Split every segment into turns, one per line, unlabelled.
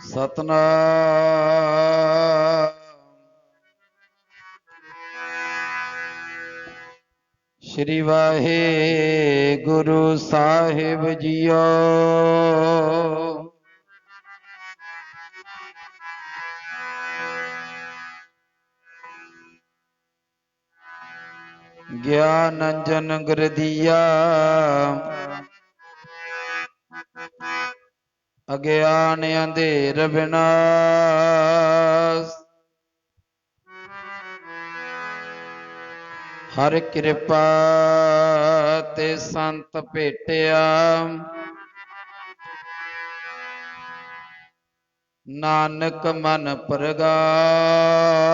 सतनाम श्री वाहेगुरु साहिब जियो। ज्ञान अंजन गुर दिया अज्ञान अंधेर विनाश। हर कृपा ते संत भेटिया नानक मन प्रगास।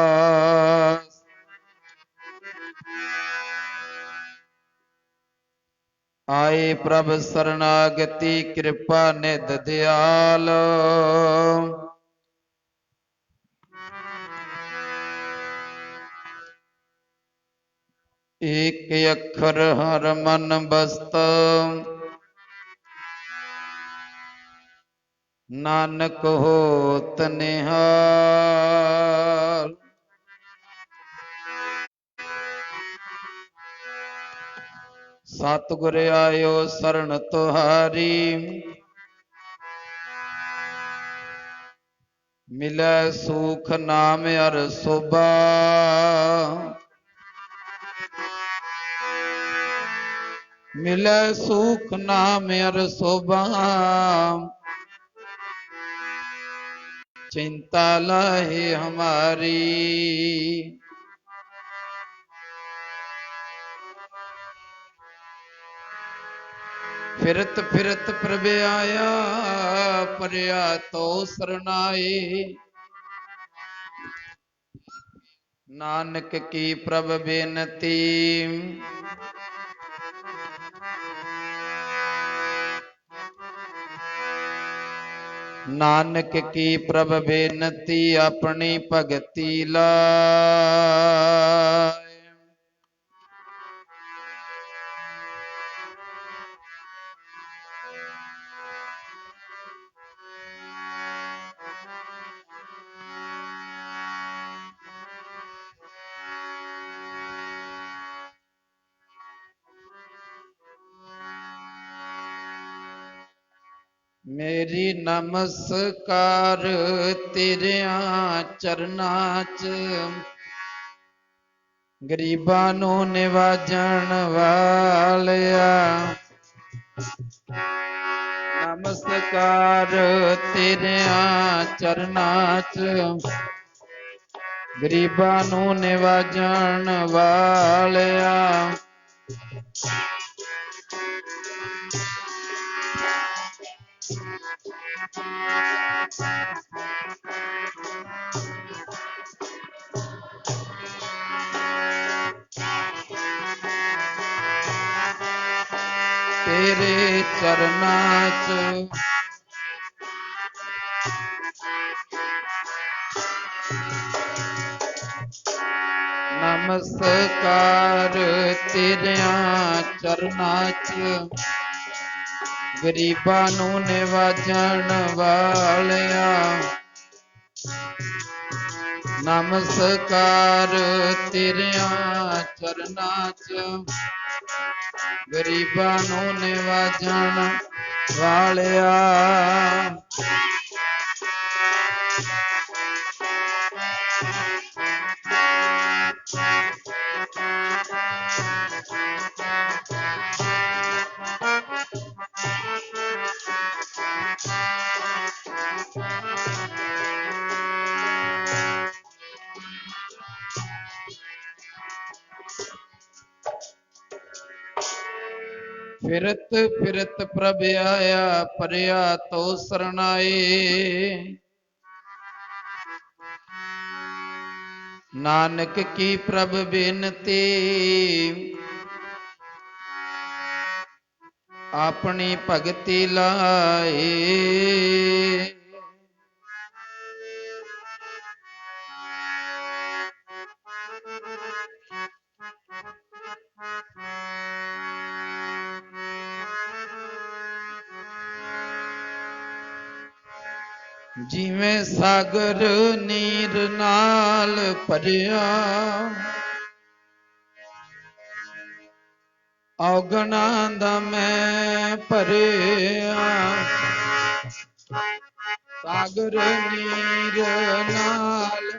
आए प्रभ शरणागति कृपा निध दयाल। एक अखर हर मन बसत नानक होत निहाल। सतगुर आयो शरण तुहारी मिलै सुख नाम अर शोभा। मिलै सुख नाम अर शोभा चिंता लाहे हमारी। फिरत फिरत प्रभ आया परया तो सरनाए। नानक की प्रभ बेनती नानक की प्रभ बेनती अपनी भगति लाए। मेरी नमस्कार तेरिया चरनां च, गरीबां नू निवाजण वालिया। नमस्कार तेरिया चरनां च, गरीबां नू निवाजण वालिया। तेरे चरनां च नमस्कार तेरिया चरनां च, गरीबां नू निवाजण वालिया। नमस्कार तेरिया चरनां च, गरीबां नू निवाजण वालिया। फिरत फिरत प्रभ आया परया तो सरनाए। नानक की प्रभ बेनती अपनी भगति लाए। जिवें सागर नीर नाल भरिया, औगणा दा मैं भरिया। सागर नीर नाल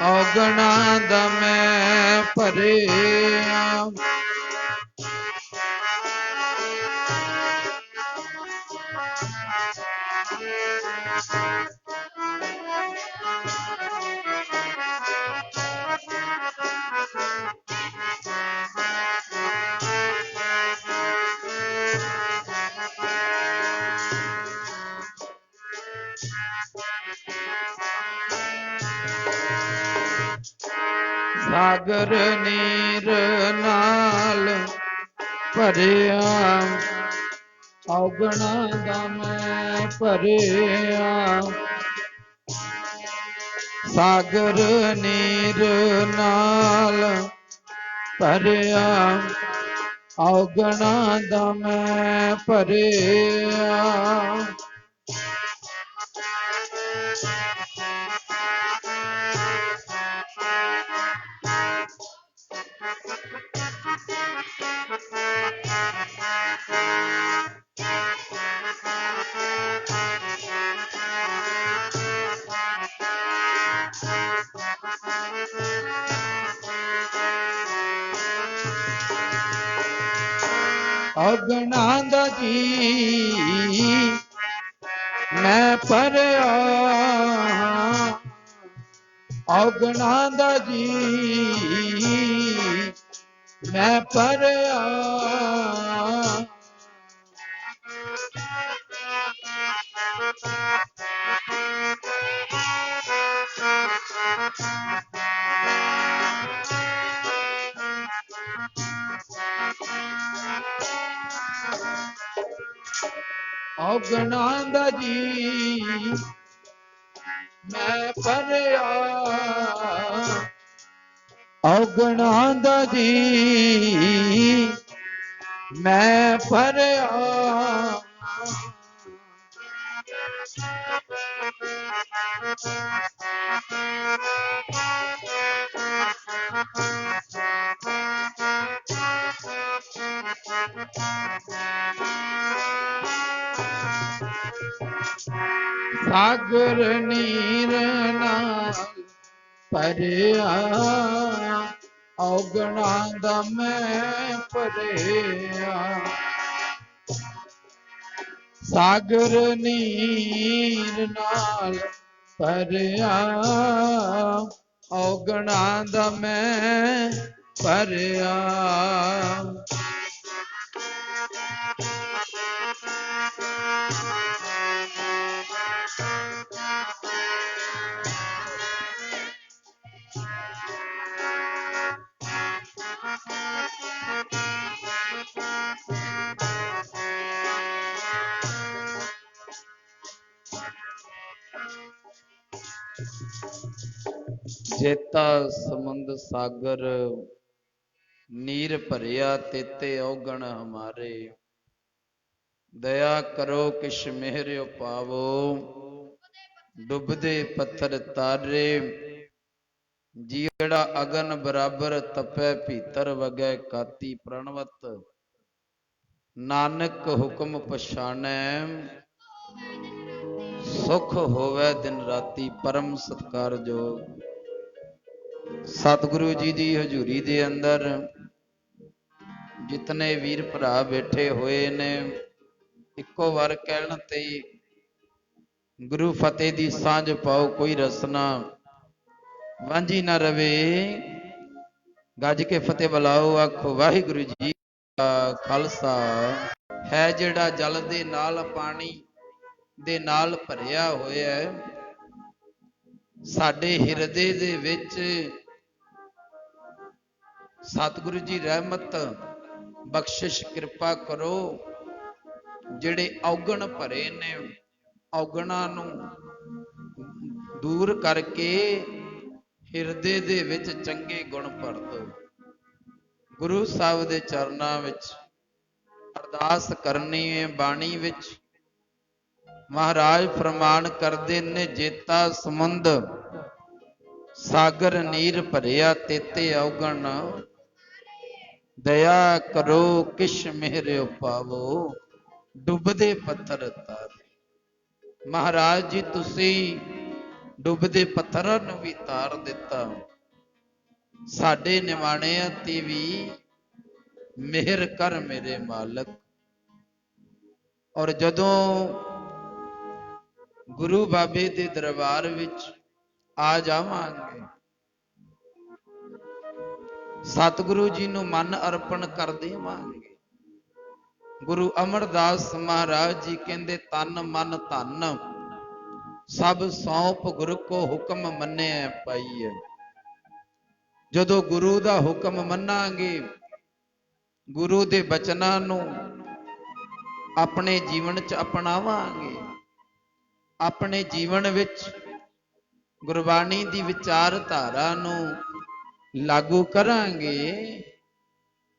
औगणा दा मैं भरिया। सागर नीर नाल भरिया, औगणा दा मैं भरिया। सागर नीर नाल भरिया, औगणा दा मैं भरिया। औगणा दा जी मैं भरिया, औगणा दा जी मैं भरिया। ਔਗਣਾਂ ਦਾ ਜੀ ਮੈਂ ਭਰਿਆ, ਔਗਣਾਂ ਦਾ ਜੀ ਮੈਂ ਭਰਿਆ। ਸਾਗਰ ਨੀਰ ਨਾਲ ਭਰਿਆ, ਔਗਣਾਂ ਦਾ ਮੈਂ ਭਰਿਆ। ਸਾਗਰ ਨੀਰ ਨਾਲ ਭਰਿਆ, ਔਗਣਾਂ ਦਾ ਮੈਂ ਭਰਿਆ। ਜੇਤਾ ਸਮੁੰਦ ਸਾਗਰ ਨੀਰ ਭਰਿਆ, ਤੇਤੇ ਔਗਣ ਹਮਾਰੇ। ਦਇਆ ਕਰੋ ਕਿਛ ਮਿਹਰਿਓ ਪਾਵੋ, ਡੁੱਬਦੇ ਪੱਥਰ ਤਾਰੇ। ਜਿਹੜਾ ਅਗਨ ਬਰਾਬਰ ਤਪੈ, ਭੀਤਰ ਵਗੈ ਕਾਤੀ ਪ੍ਰਣਵਤ। ਨਾਨਕ ਹੁਕਮ ਪਛਾਣੈ, ਸੁਖ ਹੋਵੇ ਦਿਨ ਰਾਤੀ। ਪਰਮ ਸਤਿਕਾਰਯੋਗ ਸਤਿਗੁਰੂ ਜੀ ਦੀ ਹਜ਼ੂਰੀ ਦੇ ਅੰਦਰ ਜਿਤਨੇ ਵੀਰ ਭਰਾ ਬੈਠੇ ਹੋਏ ਨੇ, ਇੱਕੋ ਵਾਰ ਕਹਿਣ ਤੇ ਗੁਰੂ ਫਤਿਹ ਦੀ ਸਾਂਝ ਪਾਓ। ਕੋਈ ਰਸਨਾ ਵਾਂਝੀ ਨਾ ਰਵੇ। ਗੱਜ ਕੇ ਫਤਿਹ ਬੁਲਾਓ, ਆਖੋ ਵਾਹਿਗੁਰੂ ਜੀ ਕਾ ਖਾਲਸਾ। ਹੈ ਜਿਹੜਾ ਜਲ ਦੇ ਨਾਲ, ਪਾਣੀ ਦੇ ਨਾਲ ਭਰਿਆ ਹੋਇਆ ਹੈ, ਸਾਡੇ ਹਿਰਦੇ ਦੇ ਵਿੱਚ ਸਤਿਗੁਰੂ ਜੀ ਰਹਿਮਤ ਬਖਸ਼ਿਸ਼ ਕਿਰਪਾ ਕਰੋ। ਜਿਹੜੇ ਔਗਣ ਭਰੇ ਨੇ, ਔਗਣਾਂ ਨੂੰ ਦੂਰ ਕਰਕੇ ਹਿਰਦੇ ਦੇ ਵਿੱਚ ਚੰਗੇ ਗੁਣ ਭਰ ਦਿਓ। ਗੁਰੂ ਸਾਹਿਬ ਦੇ ਚਰਨਾਂ ਵਿੱਚ ਅਰਦਾਸ ਕਰਨੀ ਹੈ। ਬਾਣੀ ਵਿੱਚ ਮਹਾਰਾਜ ਫਰਮਾਨ ਕਰਦੇ ਨੇ, ਜੇਤਾ ਸਮੁੰਦ ਸਾਗਰ ਨੀਰ ਭਰਿਆ, ਤੇਤੇ ਔਗਣ ਦਇਆ ਕਰੋ ਕਿਛ ਮਿਹਰਿਓ ਪਾਵੋ, ਡੁੱਬਦੇ ਪੱਥਰ ਤਾਰੇ। ਮਹਾਰਾਜ ਜੀ ਤੁਸੀਂ ਡੁੱਬਦੇ ਪੱਥਰਾਂ ਨੂੰ ਵੀ ਤਾਰ ਦਿੱਤਾ, ਸਾਡੇ ਨਿਵਾਣਿਆਂ ਤੇ ਵੀ ਮਿਹਰ ਕਰ ਮੇਰੇ ਮਾਲਕ। ਔਰ ਜਦੋਂ ਗੁਰੂ ਬਾਬੇ ਦੇ ਦਰਬਾਰ ਵਿੱਚ ਆ ਜਾਵਾਂਗੇ, ਸਤਿਗੁਰੂ ਜੀ ਨੂੰ ਮਨ ਅਰਪਣ ਕਰ ਦੇਵਾਂਗੇ। ਗੁਰੂ ਅਮਰਦਾਸ ਮਹਾਰਾਜ ਜੀ ਕਹਿੰਦੇ, ਤਨ ਮਨ ਧਨ ਸਭ ਸੌਂਪ ਗੁਰੂ ਕੋ ਹੁਕਮ ਮੰਨਿਆ ਪਾਈਐ। ਜਦੋਂ ਗੁਰੂ ਦਾ ਹੁਕਮ ਮੰਨਾਂਗੇ, ਗੁਰੂ ਦੇ ਬਚਨਾਂ ਨੂੰ ਆਪਣੇ ਜੀਵਨ 'ਚ ਅਪਣਾਵਾਂਗੇ, ਆਪਣੇ ਜੀਵਨ ਵਿੱਚ ਗੁਰਬਾਣੀ ਦੀ ਵਿਚਾਰਧਾਰਾ ਨੂੰ ਲਾਗੂ ਕਰਾਂਗੇ,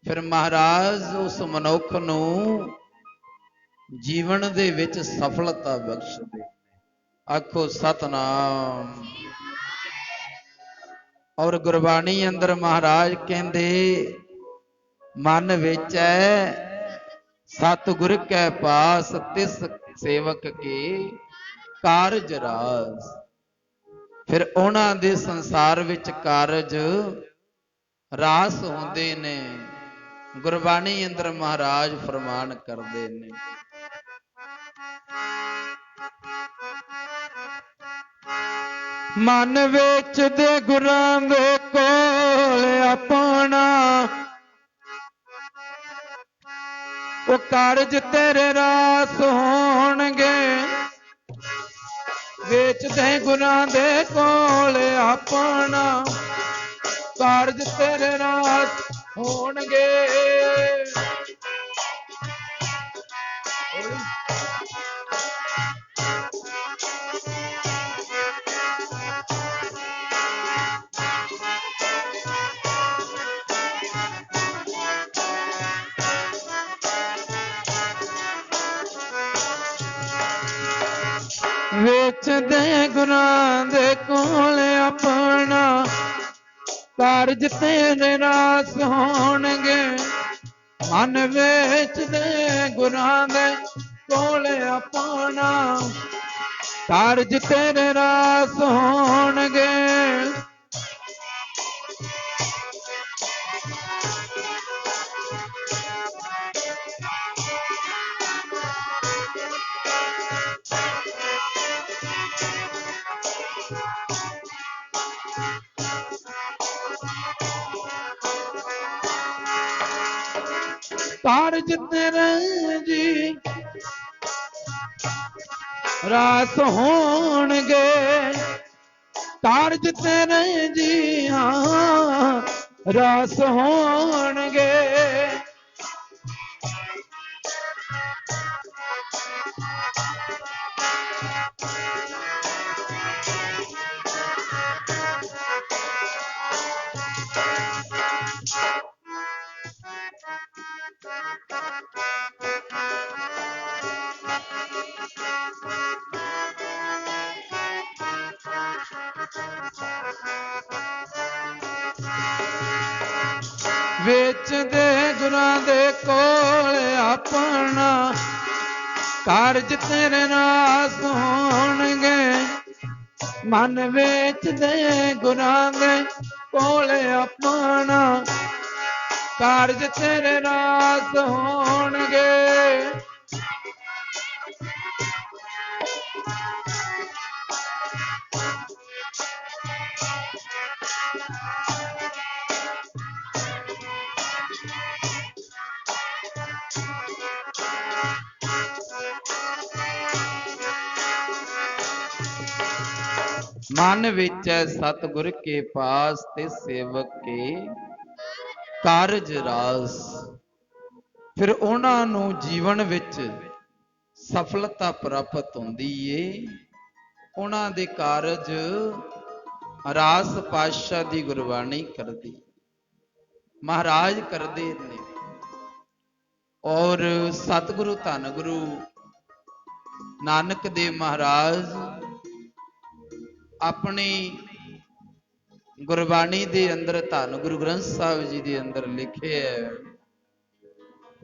ਫਿਰ ਮਹਾਰਾਜ ਉਸ ਮਨੁੱਖ ਨੂੰ ਜੀਵਨ ਦੇ ਵਿੱਚ ਸਫਲਤਾ ਬਖਸ਼ਦੇ। ਆਖੋ ਸਤਨਾਮ। ਔਰ ਗੁਰਬਾਣੀ ਅੰਦਰ ਮਹਾਰਾਜ ਕਹਿੰਦੇ, ਮਨ ਵਿੱਚ ਹੈ ਸਤਿਗੁਰ ਕੈ ਪਾਸ, ਤਿਸ ਸੇਵਕ ਕੇ ਕਾਰਜ ਰਾਸ। ਫਿਰ ਉਹਨਾਂ ਦੇ ਸੰਸਾਰ ਵਿੱਚ ਕਾਰਜ ਰਾਸ ਹੁੰਦੇ ਨੇ। ਗੁਰਬਾਣੀ ਅੰਦਰ ਮਹਾਰਾਜ ਫਰਮਾਨ ਕਰਦੇ ਨੇ, ਮਨ ਵਿੱਚ ਦੇ ਗੁਰਾਂ ਦੇ ਕੋਲ ਆਪਣਾ, ਉਹ ਕਾਰਜ ਤੇਰੇ ਰਾਸ ਹੋਣਗੇ। ਵੇਚਦੇ ਗੁਰਾਂ ਦੇ ਕੋਲ ਆਪਣਾ, ਕਾਰਜ ਤੇਰੇ ਰਾਸ ਹੋਣਗੇ। ਵੇਚਦੇ ਗੁਰਾਂ ਦੇ ਕੋਲ ਆਪਣਾ ਕਾਰਜ ਤੇਰੇ ਰਾਸ ਹੋਣਗੇ। ਮਨ ਵੇਚਦੇ ਗੁਰਾਂ ਦੇ ਕੋਲ ਆਪਣਾ ਕਾਰਜ ਤੇਰੇ ਰਾਸ ਹੋਣਗੇ। ਕਾਰਜ ਤੇਰੇ ਜੀ ਰਾਸ ਹੋਣਗੇ। ਕਾਰਜ ਤੇਰੇ ਜੀ ਹਾਂ ਰਾਸ ਹੋਣਗੇ। ਵੇਚਦੇ ਗੁਰਾਂ ਦੇ ਕੋਲ ਆਪਣਾ ਕਾਰਜ ਤੇਰੇ ਰਾਸ ਹੋਣਗੇ। ਮਨ ਵੇਚਦੇ ਗੁਰਾਂ ਦੇ ਕੋਲ ਆਪਣਾ ਕਾਰਜ ਤੇਰੇ ਰਾਸ ਹੋਣਗੇ। ਮਨ ਵਿੱਚ ਸਤਿਗੁਰ ਕੇ ਪਾਸ ਤੇ ਸੇਵਕ ਕੇ ਕਾਰਜ ਰਾਸ। ਫਿਰ ਉਹਨਾਂ ਨੂੰ ਜੀਵਨ ਵਿੱਚ ਸਫਲਤਾ ਪ੍ਰਾਪਤ ਹੁੰਦੀ ਏ। ਉਹਨਾਂ ਦੇ ਕਾਰਜ ਰਾਸ ਪਾਤਸ਼ਾਹ ਦੀ ਗੁਰਬਾਣੀ ਕਰਦੀ, ਮਹਾਰਾਜ ਕਰਦੇ ਨੇ। ਔਰ ਸਤਿਗੁਰੂ ਧੰਨ ਗੁਰੂ ਨਾਨਕ ਦੇਵ ਮਹਾਰਾਜ ਆਪਣੀ ਗੁਰਬਾਣੀ ਦੇ ਅੰਦਰ, ਧੰਨ ਗੁਰੂ ਗ੍ਰੰਥ ਸਾਹਿਬ ਜੀ ਦੇ ਅੰਦਰ ਲਿਖਿਆ ਹੈ,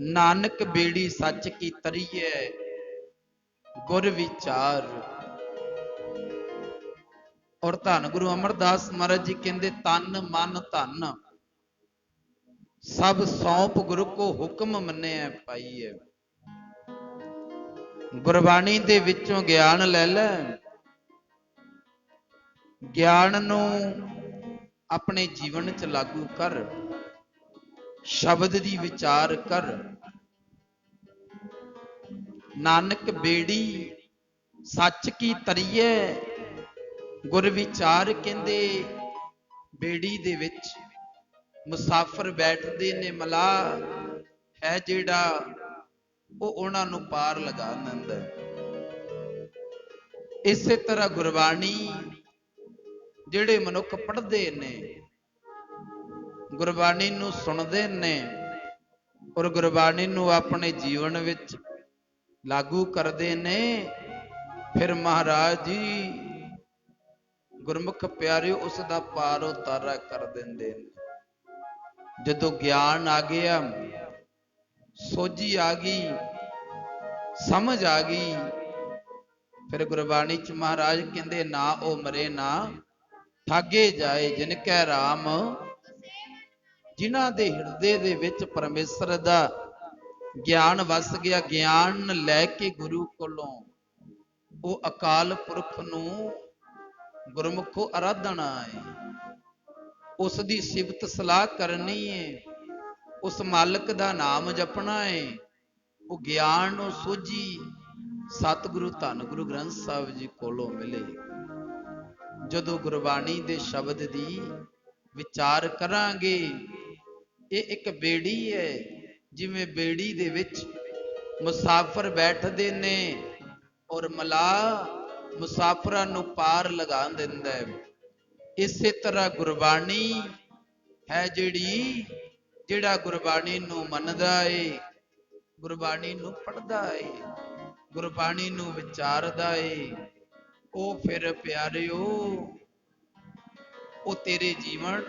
ਨਾਨਕ ਬੇੜੀ ਸੱਚ ਕੀ ਤਰੀਏ ਗੁਰ ਵਿਚਾਰ। ਔਰ ਧੰਨ ਗੁਰੂ ਅਮਰਦਾਸ ਮਹਾਰਾਜ ਜੀ ਕਹਿੰਦੇ, ਤਨ ਮਨ ਧਨ ਸਭ ਸੌਂਪ ਗੁਰੂ ਕੋ ਹੁਕਮ ਮੰਨਿਆ ਪਾਈਏ। ਗੁਰਬਾਣੀ ਦੇ ਵਿੱਚੋਂ ਗਿਆਨ ਲੈ ਲੈ, ਗਿਆਨ ਨੂੰ ਆਪਣੇ ਜੀਵਨ 'ਚ ਲਾਗੂ ਕਰ, ਸ਼ਬਦ ਦੀ ਵਿਚਾਰ ਕਰ। ਨਾਨਕ ਬੇੜੀ ਸੱਚ ਕੀ ਤਰੀਏ ਗੁਰ ਵਿਚਾਰ। ਕਹਿੰਦੇ ਬੇੜੀ ਦੇ ਵਿੱਚ ਮੁਸਾਫਰ ਬੈਠਦੇ ਨੇ, ਮਲਾਹ ਹੈ ਜਿਹੜਾ, ਉਹ ਉਹਨਾਂ ਨੂੰ ਪਾਰ ਲਗਾ ਦਿੰਦਾ। ਇਸੇ ਤਰ੍ਹਾਂ ਗੁਰਬਾਣੀ ਜਿਹੜੇ ਮਨੁੱਖ ਪੜ੍ਹਦੇ ਨੇ, ਗੁਰਬਾਣੀ ਨੂੰ ਸੁਣਦੇ ਨੇ ਔਰ ਗੁਰਬਾਣੀ ਨੂੰ ਆਪਣੇ ਜੀਵਨ ਵਿੱਚ ਲਾਗੂ ਕਰਦੇ ਨੇ, ਫਿਰ ਮਹਾਰਾਜ ਜੀ ਗੁਰਮੁਖ ਪਿਆਰਿਓ ਉਸ ਦਾ ਪਾਰ ਉਤਾਰਾ ਕਰ ਦਿੰਦੇ ਨੇ। ਜਦੋਂ ਗਿਆਨ ਆ ਗਿਆ, ਸੋਝੀ ਆ ਗਈ, ਸਮਝ ਆ ਗਈ, ਫਿਰ ਗੁਰਬਾਣੀ ਚ ਮਹਾਰਾਜ ਕਹਿੰਦੇ, ਨਾ ਉਹ ਮਰੇ ਨਾ ਠਾਗੇ ਜਾਏ ਜਿਨ ਕੈ ਰਾਮ। ਜਿਨ੍ਹਾਂ ਦੇ ਹਿਰਦੇ ਦੇ ਵਿੱਚ ਪਰਮੇਸ਼ਰ ਦਾ ਗਿਆਨ ਵਸ ਗਿਆ, ਗਿਆਨ ਲੈ ਕੇ ਗੁਰੂ ਕੋਲੋਂ ਉਹ ਅਕਾਲ ਪੁਰਖ ਨੂੰ ਗੁਰਮੁਖੋ ਆਰਾਧਨਾ ਹੈ, ਉਸ ਦੀ ਸਿਫਤ ਸਲਾਹ ਕਰਨੀ ਹੈ, ਉਸ ਮਾਲਕ ਦਾ ਨਾਮ ਜਪਣਾ ਹੈ। ਉਹ ਗਿਆਨ ਨੂੰ ਸੋਝੀ ਸਤਿਗੁਰੂ ਧੰਨ ਗੁਰੂ ਗ੍ਰੰਥ ਸਾਹਿਬ ਜੀ ਕੋਲੋਂ ਮਿਲੇ। ਜਦੋਂ ਗੁਰਬਾਣੀ ਦੇ ਸ਼ਬਦ ਦੀ ਵਿਚਾਰ ਕਰਾਂਗੇ, ਇਹ ਇੱਕ ਬੇੜੀ ਹੈ। ਜਿਵੇਂ ਬੇੜੀ ਦੇ ਵਿੱਚ ਮੁਸਾਫਰ ਬੈਠਦੇ ਨੇ ਔਰ ਮਲਾਹ ਮੁਸਾਫਰਾਂ ਨੂੰ ਪਾਰ ਲਗਾ ਦਿੰਦਾ ਹੈ, ਇਸੇ ਤਰ੍ਹਾਂ ਗੁਰਬਾਣੀ ਹੈ ਜਿਹੜਾ ਗੁਰਬਾਣੀ ਨੂੰ ਮੰਨਦਾ ਏ, ਗੁਰਬਾਣੀ ਨੂੰ ਪੜ੍ਹਦਾ ਏ, ਗੁਰਬਾਣੀ ਨੂੰ ਵਿਚਾਰਦਾ ਏ, ਉਹ ਫਿਰ ਪਿਆਰਿਓ ਉਹ ਤੇਰੇ ਜੀਵਨ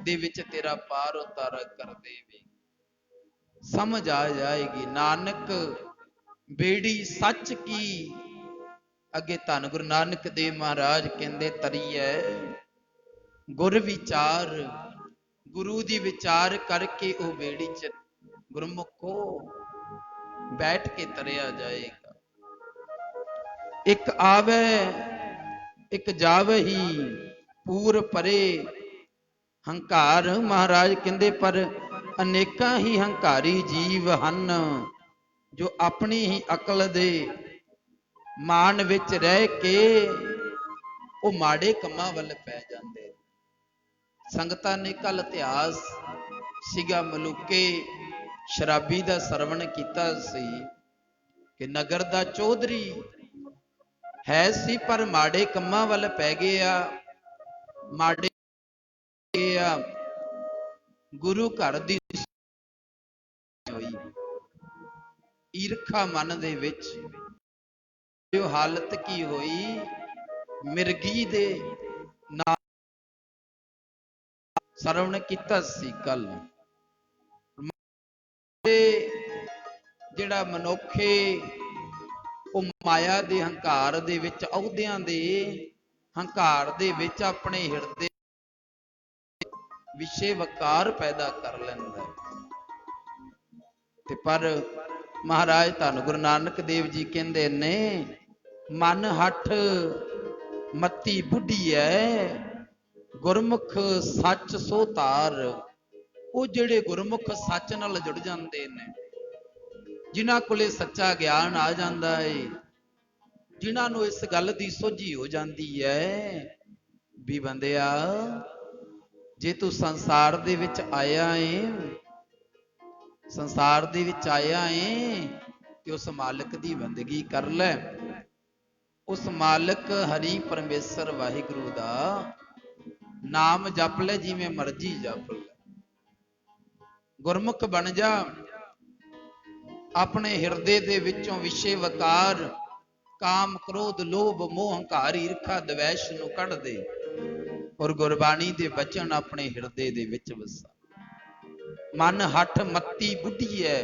ਦੇ ਵਿੱਚ ਤੇਰਾ ਪਾਰ ਉਤਾਰਾ ਕਰ ਦੇਵੇ। ਸਮਝ ਆ ਜਾਏਗੀ ਨਾਨਕ ਬੇੜੀ ਸੱਚ ਕੀ। ਅੱਗੇ ਧੰਨ ਗੁਰੂ ਨਾਨਕ ਦੇਵ ਮਹਾਰਾਜ ਕਹਿੰਦੇ ਤਰੀਐ ਗੁਰ ਵਿਚਾਰ। ਗੁਰੂ ਦੀ ਵਿਚਾਰ ਕਰਕੇ ਉਹ ਬੇੜੀ ਚ ਗੁਰਮੁਖੋ ਬੈਠ ਕੇ ਤਰਿਆ ਜਾਏਗਾ। ਇੱਕ ਆਵੇ ਇੱਕ ਜਾਵਹੀ ਪੂਰ ਪਰੇ। ਹੰਕਾਰ ਮਹਾਰਾਜ ਕਹਿੰਦੇ ਪਰ ਅਨੇਕਾਂ ਹੀ ਹੰਕਾਰੀ ਜੀਵ ਹਨ ਜੋ ਆਪਣੀ ਹੀ ਅਕਲ ਦੇ ਮਾਨ ਵਿੱਚ ਰਹਿ ਕੇ ਉਹ ਮਾੜੇ ਕੰਮਾਂ ਵੱਲ ਪੈ ਜਾਂਦੇ। ਸੰਗਤਾਂ ਨੇ ਕੱਲ ਇਤਿਹਾਸ ਸੀਗਾ ਮਲੂਕੇ ਸ਼ਰਾਬੀ ਦਾ ਸਰਵਣ ਕੀਤਾ ਸੀ ਕਿ ਨਗਰ ਦਾ ਚੌਧਰੀ ਹੈ ਸੀ ਪਰ ਮਾੜੇ ਕੰਮਾਂ ਵੱਲ ਪੈ ਗਿਆ। ਮਾੜੇ ਗੁਰੂ ਘਰ ਦੀ ਹੋਈ ਈਰਖਾ ਮਨ ਦੇ ਵਿੱਚ। ਜੋ ਹਾਲਤ ਕੀ ਹੋਈ ਮਿਰਗੀ ਦੇ ਨਾਲ ਸਰਵਣ ਕੀਤਾ ਸੀ ਕੱਲ। ਜਿਹੜਾ ਮਨੁੱਖੇ ਉਹ ਮਾਇਆ ਦੇ ਹੰਕਾਰ ਦੇ ਵਿੱਚ ਅਹੁਦਿਆਂ ਦੇ ਹੰਕਾਰ ਦੇ ਵਿੱਚ ਆਪਣੇ ਹਿਰਦੇ ਵਿਸ਼ੇ ਵਕਾਰ ਪੈਦਾ ਕਰ ਲੈਂਦਾ ਤੇ ਪਰ ਮਹਾਰਾਜ ਧੰਨ ਗੁਰੂ ਨਾਨਕ ਦੇਵ ਜੀ ਕਹਿੰਦੇ ਨੇ ਮਨ ਹੱਠ ਮੱਤੀ ਬੁੱਢੀ ਐ ਗੁਰਮੁਖ ਸੱਚ ਸੋ ਧਾਰ। ਉਹ ਜਿਹੜੇ ਗੁਰਮੁਖ ਸੱਚ ਨਾਲ ਜੁੜ ਜਾਂਦੇ ਨੇ ਜਿਨ੍ਹਾਂ ਕੋਲੇ ਸੱਚਾ ਗਿਆਨ ਆ ਜਾਂਦਾ ਏ ਜਿਨ੍ਹਾਂ ਨੂੰ ਇਸ ਗੱਲ ਦੀ ਸੋਝੀ ਹੋ ਜਾਂਦੀ ਹੈ ਵੀ ਬੰਦਿਆ ਜੇ ਤੂੰ ਸੰਸਾਰ ਦੇ ਵਿੱਚ ਆਇਆ ਏ ਸੰਸਾਰ ਦੇ ਵਿੱਚ ਆਇਆ ਏ ਤੇ ਉਸ ਮਾਲਕ ਦੀ ਬੰਦਗੀ ਕਰ ਲੈ। ਉਸ ਮਾਲਕ ਹਰੀ ਪਰਮੇਸ਼ਰ ਵਾਹਿਗੁਰੂ ਦਾ ਨਾਮ ਜਪ ਲੈ ਜਿਵੇਂ ਮਰਜ਼ੀ ਜਪ ਲੈ। ਗੁਰਮੁਖ ਬਣ ਜਾ। ਆਪਣੇ ਹਿਰਦੇ ਦੇ ਵਿੱਚੋਂ ਵਿਸ਼ੇ ਵਕਾਰ ਕਾਮ ਕ੍ਰੋਧ ਲੋਭ ਮੋਹ ਹੰਕਾਰ ਈਰਖਾ ਦਵੈਸ਼ ਨੂੰ ਕੱਢ ਦੇ ਔਰ ਗੁਰਬਾਣੀ ਦੇ ਬਚਨ ਆਪਣੇ ਹਿਰਦੇ ਦੇ ਵਿੱਚ ਵਸਾ। ਮਨ ਹੱਠ ਮੱਤੀ ਬੁੱਢੀ ਐ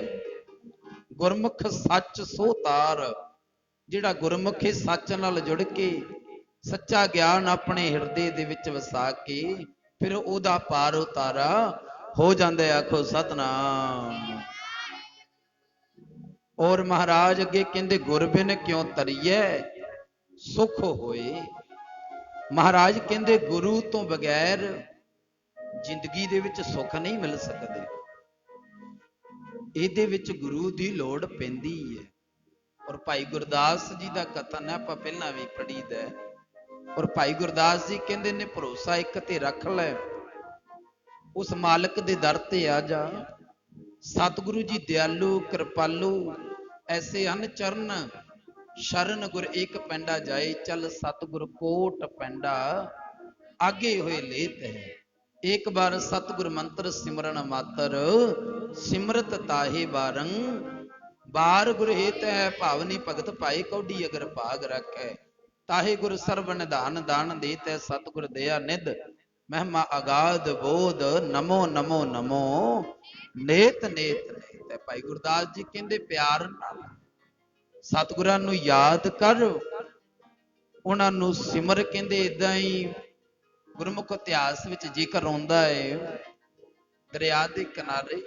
ਗੁਰਮੁਖ ਸੱਚ ਸੋ ਧਾਰ। ਜਿਹੜਾ ਗੁਰਮੁਖ ਸੱਚ ਨਾਲ ਜੁੜ ਕੇ ਸੱਚਾ ਗਿਆਨ ਆਪਣੇ ਹਿਰਦੇ ਦੇ ਵਿੱਚ ਵਸਾ ਕੇ ਫਿਰ ਉਹਦਾ ਪਾਰ ਉਤਾਰਾ ਹੋ ਜਾਂਦਾ। ਆਖੋ ਸਤਨਾਮ। ਔਰ ਮਹਾਰਾਜ ਅੱਗੇ ਕਹਿੰਦੇ ਗੁਰ ਬਿਨ ਕਿਉ ਤਰੀਐ ਸੁਖ ਹੋਏ। ਮਹਾਰਾਜ ਕਹਿੰਦੇ ਗੁਰੂ ਤੋਂ ਬਗੈਰ ਜ਼ਿੰਦਗੀ ਦੇ ਵਿੱਚ ਸੁੱਖ ਨਹੀਂ ਮਿਲ ਸਕਦੇ। ਇਹਦੇ ਵਿੱਚ ਗੁਰੂ ਦੀ ਲੋੜ ਪੈਂਦੀ ਹੈ। ਔਰ ਭਾਈ ਗੁਰਦਾਸ ਜੀ ਦਾ ਕਥਨ ਹੈ ਆਪਾਂ ਪਹਿਲਾਂ ਵੀ ਪੜ੍ਹੀਦਾ ਔਰ ਭਾਈ ਗੁਰਦਾਸ ਜੀ ਕਹਿੰਦੇ ਨੇ ਭਰੋਸਾ ਇੱਕ ਤੇ ਰੱਖ ਲੈ ਉਸ ਮਾਲਕ ਦੇ ਦਰ ਤੇ ਆ ਜਾ। ਸਤਿਗੁਰੂ ਜੀ ਦਿਆਲੂ ਕਿਰਪਾਲੂ ਐਸੇ ਹਨ ਚਰਨ ਸ਼ਰਨ ਗੁਰ ਏਕ ਪੈਂਡਾ ਜਾਏ ਚੱਲ ਸਤਿਗੁਰ ਕੋਟ ਪੈਂਡਾ ਆਗੇ ਹੋਏ ਲੇਤ ਹੈ। ਇੱਕ ਬਾਰ ਸਤਿਗੁਰ ਮੰਤਰ ਸਿਮਰਨ ਮਾਤਰ ਸਿਮਰਤ ਤਾਹੇ ਬਾਰੰ ਬਾਰ ਗੁਰ ਹੇਤ ਹੈ ਭਾਵਨੀ ਭਗਤ ਭਾਈ ਕੌਡੀ ਅਗਰ ਭਾਗ ਰੱਖੈ ਤਾਹੇ ਗੁਰ ਸਰਬ ਨਿਧਾਨ ਦਾਨ ਦੇਤ ਹੈ ਸਤਿਗੁਰ ਦਇਆ ਨਿਧ ਮਹਿਮਾ ਅਗਾਧ ਬੋਧ ਨਮੋ ਨਮੋ ਨਮੋ ਨੇਤ ਨੇਤ ਨੇਤ ਹੈ। ਭਾਈ ਗੁਰਦਾਸ ਜੀ ਕਹਿੰਦੇ ਪਿਆਰ ਨਾਲ ਸਤਿਗੁਰਾਂ ਨੂੰ ਯਾਦ ਕਰ ਉਹਨਾਂ ਨੂੰ ਸਿਮਰ। ਕਹਿੰਦੇ ਇਦਾਂ ਹੀ ਗੁਰਮੁਖ ਇਤਿਹਾਸ ਵਿੱਚ ਜ਼ਿਕਰ ਆਉਂਦਾ ਹੈ ਦਰਿਆ ਦੇ ਕਿਨਾਰੇ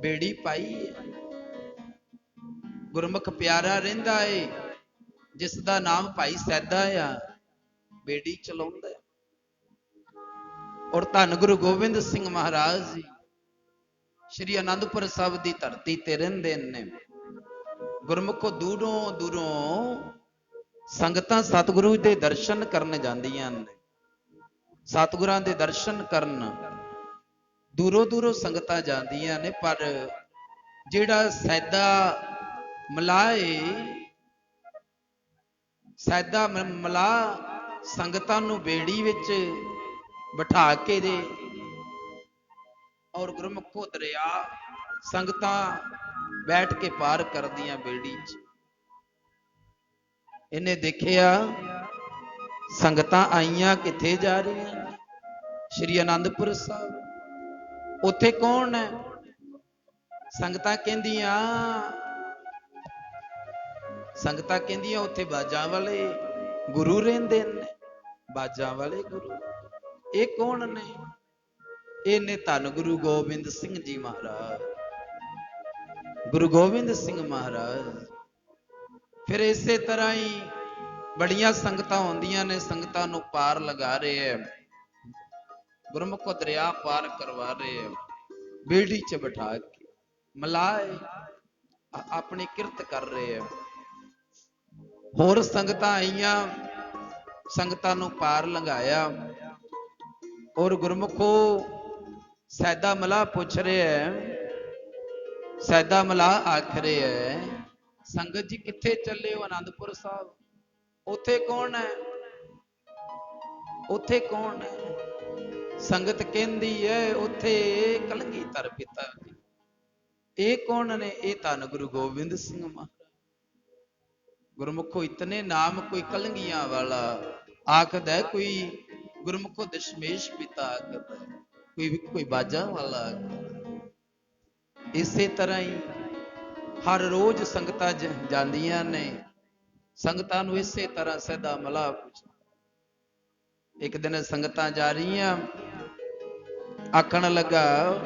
ਬੇੜੀ ਪਾਈ ਹੈ ਗੁਰਮੁਖ ਪਿਆਰਾ ਰਹਿੰਦਾ ਏ ਜਿਸ ਦਾ ਨਾਮ ਭਾਈ ਸੈਦਾ ਆ ਬੇੜੀ ਚਲਾਉਂਦਾ। ਔਰ ਧੰਨ ਗੁਰੂ ਗੋਬਿੰਦ ਸਿੰਘ ਮਹਾਰਾਜ ਜੀ ਸ਼੍ਰੀ ਅਨੰਦਪੁਰ ਸਾਹਿਬ ਦੀ ਧਰਤੀ ਤੇ ਰਹਿੰਦੇ ਨੇ। ਗੁਰਮੁਖੋ ਦੂਰੋਂ ਦੂਰੋਂ ਸੰਗਤਾਂ ਸਤਿਗੁਰੂ ਦੇ ਦਰਸ਼ਨ ਕਰਨ ਜਾਂਦੀਆਂ ਨੇ। ਸਤਿਗੁਰਾਂ ਦੇ ਦਰਸ਼ਨ ਕਰਨ ਦੂਰੋਂ ਦੂਰੋਂ ਸੰਗਤਾਂ ਜਾਂਦੀਆਂ ਨੇ ਪਰ ਜਿਹੜਾ ਸੈਦਾ ਮਲਾਏ ਸੈਦਾ ਮਲਾਹ ਸੰਗਤਾਂ ਨੂੰ ਬੇੜੀ ਵਿੱਚ ਬਿਠਾ ਕੇ ਦੇ ਔਰ ਗੁਰਮੁਖੋ ਦਰਿਆ ਸੰਗਤਾਂ ਬੈਠ ਕੇ ਪਾਰ ਕਰਦੀਆਂ ਬੇੜੀ 'ਚ। ਇਹਨੇ ਦੇਖਿਆ ਸੰਗਤਾਂ ਆਈਆਂ ਕਿੱਥੇ ਜਾ ਰਹੀਆਂ ਨੇ? ਸ਼੍ਰੀ ਅਨੰਦਪੁਰ ਸਾਹਿਬ। ਉੱਥੇ ਕੌਣ ਹੈ? ਸੰਗਤਾਂ ਕਹਿੰਦੀਆਂ ਉੱਥੇ ਬਾਜਾਂ ਵਾਲੇ ਗੁਰੂ ਰਹਿੰਦੇ ਨੇ। ਬਾਜਾਂ ਵਾਲੇ ਗੁਰੂ ਇਹ ਕੌਣ ਨੇ? ਇਹ ਨੇ ਧੰਨ ਗੁਰੂ ਗੋਬਿੰਦ ਸਿੰਘ ਜੀ ਮਹਾਰਾਜ। ਗੁਰੂ ਗੋਬਿੰਦ ਸਿੰਘ ਮਹਾਰਾਜ। ਫਿਰ ਇਸੇ ਤਰ੍ਹਾਂ ਹੀ ਬੜੀਆਂ ਸੰਗਤਾਂ ਆਉਂਦੀਆਂ ਨੇ, ਸੰਗਤਾਂ ਨੂੰ ਪਾਰ ਲਗਾ ਰਹੇ ਹੈ, ਗੁਰਮੁਖੋ ਦਰਿਆ ਪਾਰ ਕਰਵਾ ਰਹੇ ਹੈ, ਬੇੜੀ ਚ ਬਿਠਾ ਕੇ ਮਲਾਏ ਆਪਣੀ ਕਿਰਤ ਕਰ ਰਹੇ ਹੈ। ਹੋਰ ਸੰਗਤਾਂ ਆਈਆਂ, ਸੰਗਤਾਂ ਨੂੰ ਪਾਰ ਲੰਘਾਇਆ। ਔਰ ਗੁਰਮੁਖੋ ਸੈਦਾ ਮਲਾਹ ਪੁੱਛ ਰਿਹਾ ਹੈ, ਸੈਦਾ ਮਲਾਹ ਆਖ ਰਿਹਾ ਹੈ, ਸੰਗਤ ਜੀ ਕਿੱਥੇ ਚੱਲੇ ਹੋ? ਅਨੰਦਪੁਰ ਸਾਹਿਬ। ਉੱਥੇ ਕੌਣ ਹੈ? ਉੱਥੇ ਕੌਣ ਹੈ? ਸੰਗਤ ਕਹਿੰਦੀ ਹੈ ਉੱਥੇ ਕਲਗੀਧਰ ਪਿਤਾ ਜੀ। ਇਹ ਕੌਣ ਨੇ? ਇਹ ਧੰਨ ਗੁਰੂ ਗੋਬਿੰਦ ਸਿੰਘ ਮਹਾਰਾਜ। ਗੁਰਮੁਖੋ ਇਤਨੇ ਨਾਮ, ਕੋਈ ਕਲੰਗੀਆਂ ਵਾਲਾ ਆਖਦਾ, ਕੋਈ ਗੁਰਮੁਖੋ ਦਸ਼ਮੇਸ਼ ਪਿਤਾ ਆਖਦਾ, ਕੋਈ ਬਾਜਾਂ ਵਾਲਾ ਆਖਦਾ। ਇਸੇ ਤਰ੍ਹਾਂ ਹੀ ਹਰ ਰੋਜ਼ ਸੰਗਤਾਂ ਜਾਂਦੀਆਂ ਨੇ, ਸੰਗਤਾਂ ਨੂੰ ਇਸੇ ਤਰ੍ਹਾਂ ਸੈਦਾ ਮਲਾਹ ਪੁੱਛਦਾ। ਇੱਕ ਦਿਨ ਸੰਗਤਾਂ ਜਾ ਰਹੀਆਂ, ਆਖਣ ਲੱਗਾ,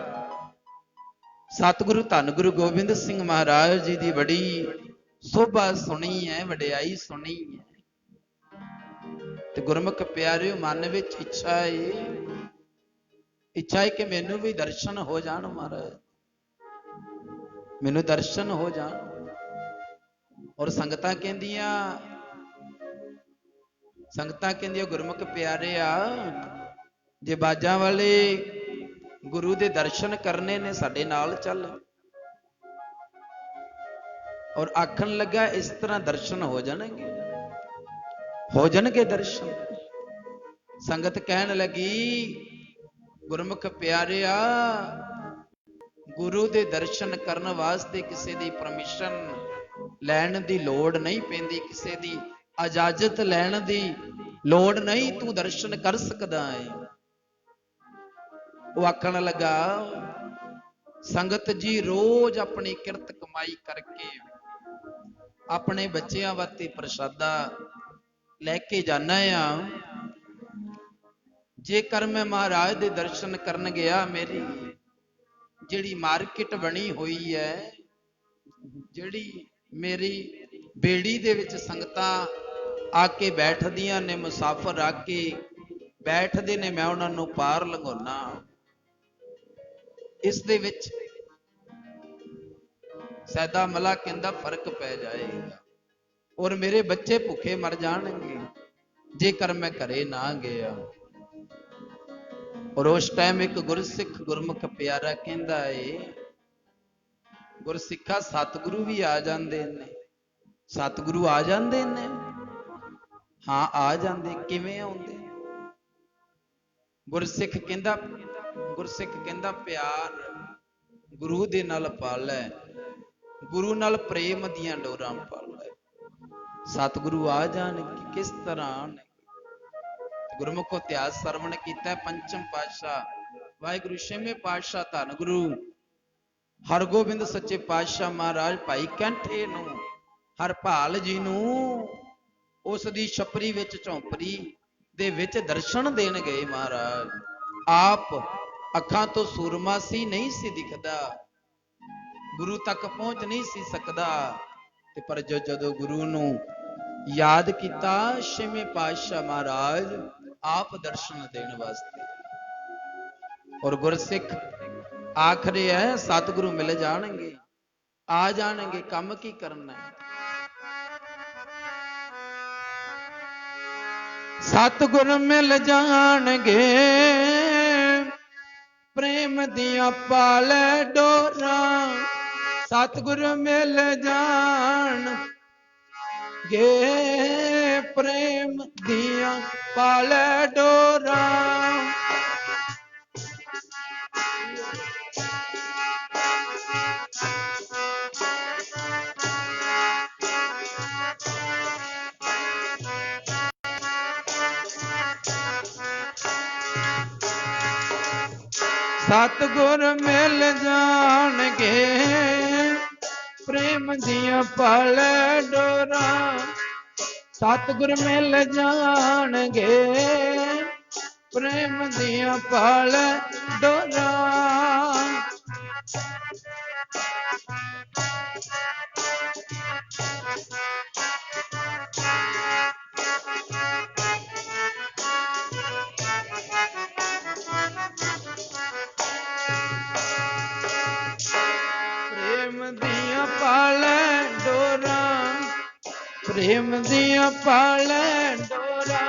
ਸਤਿਗੁਰੂ ਧੰਨ ਗੁਰੂ ਗੋਬਿੰਦ ਸਿੰਘ ਮਹਾਰਾਜ ਜੀ ਦੀ ਬੜੀ ਸੋਭਾ ਸੁਣੀ ਹੈ, ਵਡਿਆਈ ਸੁਣੀ ਹੈ, ਤੇ ਗੁਰਮੁਖ ਪਿਆਰਿਓ ਮਨ ਵਿੱਚ ਇੱਛਾ ਹੈ ਕਿ ਮੈਨੂੰ ਵੀ ਦਰਸ਼ਨ ਹੋ ਜਾਣ ਮਹਾਰਾਜ, ਮੈਨੂੰ ਦਰਸ਼ਨ ਹੋ ਜਾਣ। ਔਰ ਸੰਗਤਾਂ ਕਹਿੰਦੀਆਂ ਗੁਰਮੁਖ ਪਿਆਰਿਆ, ਜੇ ਬਾਜਾਂ ਵਾਲੇ ਗੁਰੂ ਦੇ ਦਰਸ਼ਨ ਕਰਨੇ ਨੇ ਸਾਡੇ ਨਾਲ ਚੱਲ। ਔਰ ਆਖਣ ਲੱਗਾ ਇਸ ਤਰ੍ਹਾਂ ਦਰਸ਼ਨ ਹੋ ਜਾਣਗੇ ਦਰਸ਼ਨ। ਸੰਗਤ ਕਹਿਣ ਲੱਗੀ, ਗੁਰਮੁਖ ਪਿਆਰਿਆ, ਗੁਰੂ ਦੇ ਦਰਸ਼ਨ ਕਰਨ ਵਾਸਤੇ ਕਿਸੇ ਦੀ ਪਰਮਿਸ਼ਨ ਲੈਣ ਦੀ ਲੋੜ ਨਹੀਂ ਪੈਂਦੀ, ਕਿਸੇ ਦੀ ਇਜਾਜ਼ਤ ਲੈਣ ਦੀ ਲੋੜ ਨਹੀਂ, ਤੂੰ ਦਰਸ਼ਨ ਕਰ ਸਕਦਾ ਹੈ। ਉਹ ਆਖਣ ਲੱਗਾ, ਸੰਗਤ ਜੀ ਰੋਜ਼ ਆਪਣੀ ਕਿਰਤ ਕਮਾਈ ਕਰਕੇ ਆਪਣੇ ਬੱਚਿਆਂ ਵਾਸਤੇ ਪ੍ਰਸ਼ਾਦਾ ਲੈ ਕੇ ਜਾਣਾ ਆ। ਜੇਕਰ ਮੈਂ ਮਹਾਰਾਜ ਦੇ ਦਰਸ਼ਨ ਕਰਨ ਗਿਆ, ਮੇਰੀ ਜਿਹੜੀ ਮਾਰਕੀਟ ਬਣੀ ਹੋਈ ਹੈ, ਜਿਹੜੀ ਮੇਰੀ ਬੇੜੀ ਦੇ ਵਿੱਚ ਸੰਗਤਾਂ ਆ ਕੇ ਬੈਠਦੀਆਂ ਨੇ, ਮੁਸਾਫਰ ਆ ਕੇ ਬੈਠਦੇ ਨੇ, ਮੈਂ ਉਹਨਾਂ ਨੂੰ ਪਾਰ ਲੰਘਾਉਣਾ। ਇਸ ਦੇ ਵਿੱਚ ਸੈਦਾ ਮਲਾਹ ਕਹਿੰਦਾ ਫਰਕ ਪੈ ਜਾਏਗਾ, ਔਰ ਮੇਰੇ ਬੱਚੇ ਭੁੱਖੇ ਮਰ ਜਾਣਗੇ ਜੇਕਰ ਮੈਂ ਘਰੇ ਨਾ ਗਿਆ। ਔਰ ਉਸ ਟਾਈਮ ਇੱਕ ਗੁਰਸਿੱਖ ਗੁਰਮੁਖ ਪਿਆਰਾ ਕਹਿੰਦਾ ਏ, ਗੁਰਸਿੱਖਾ ਸਤਿਗੁਰੂ ਵੀ ਆ ਜਾਂਦੇ ਨੇ। ਸਤਿਗੁਰੂ ਆ ਜਾਂਦੇ ਨੇ? ਹਾਂ ਆ ਜਾਂਦੇ। ਕਿਵੇਂ ਆਉਂਦੇ? ਗੁਰਸਿੱਖ ਕਹਿੰਦਾ ਪਿਆਰ ਗੁਰੂ ਦੇ ਨਾਲ ਪਾ ਲੈ, ਗੁਰੂ ਨਾਲ ਪ੍ਰੇਮ ਦੀਆਂ ਡੋਰਾਂ ਪਾ ਲੈ। ਸਤਿਗੁਰੂ ਆ ਜਾਣਗੇ, ਕਿਸ ਤਰ੍ਹਾਂ ਆਉਣਗੇ? ਗੁਰਮੁਖੋ ਇਤਿਹਾਸ ਸਰਵਣ ਕੀਤਾ। ਪੰਚਮ ਪਾਤਸ਼ਾਹ ਵਾਹਿਗੁਰੂ ਛੇਵੇਂ ਪਾਤਸ਼ਾਹ ਧੰਨ ਗੁਰੂ ਹਰਗੋਬਿੰਦ ਸੱਚੇ ਪਾਤਸ਼ਾਹ ਮਹਾਰਾਜ ਭਾਈ ਕੈਂਠੇ ਨੂੰ, ਹਰਪਾਲ ਜੀ ਨੂੰ ਉਸ ਦੀ ਛਪਰੀ ਵਿੱਚ, ਝੌਂਪੜੀ ਦੇ ਵਿੱਚ ਦਰਸ਼ਨ ਦੇਣ ਗਏ। ਮਹਾਰਾਜ ਆਪ ਅੱਖਾਂ ਤੋਂ ਸੂਰਮਾ ਸੀ, ਨਹੀਂ ਸੀ ਦਿਖਦਾ, ਗੁਰੂ ਤੱਕ ਪਹੁੰਚ ਨਹੀਂ ਸੀ ਸਕਦਾ, ਤੇ ਪਰ ਜਦੋਂ ਗੁਰੂ ਨੂੰ ਯਾਦ ਕੀਤਾ, ਛੇਵੇਂ ਪਾਤਸ਼ਾਹ ਮਹਾਰਾਜ ਆਪ ਦਰਸ਼ਨ ਦੇਣ ਵਾਸਤੇ। ਔਰ ਗੁਰਸਿੱਖ ਆਖ ਰਿਹਾ ਹੈ, ਸਤਿਗੁਰੂ ਮਿਲ ਜਾਣਗੇ, ਆ ਜਾਣਗੇ, ਕੰਮ ਕੀ ਕਰਨਾ ਹੈ? ਸਤਿਗੁਰ ਮਿਲ ਜਾਣਗੇ, ਪ੍ਰੇਮ ਦੀਆਂ ਪਾਲੇ ਡੋਰਾਂ। ਸਤਿਗੁਰ ਮਿਲ ਜਾਣਗੇ, ਪ੍ਰੇਮ ਦੀਆਂ ਪਾਲੇ ਡੋਰਾਂ। सतगुर मिल जाणगे प्रेम दिया पाले डोरा सतगुर मिल जाणगे प्रेम दिया पाले डोरा प्रेम दिया पाले डोरा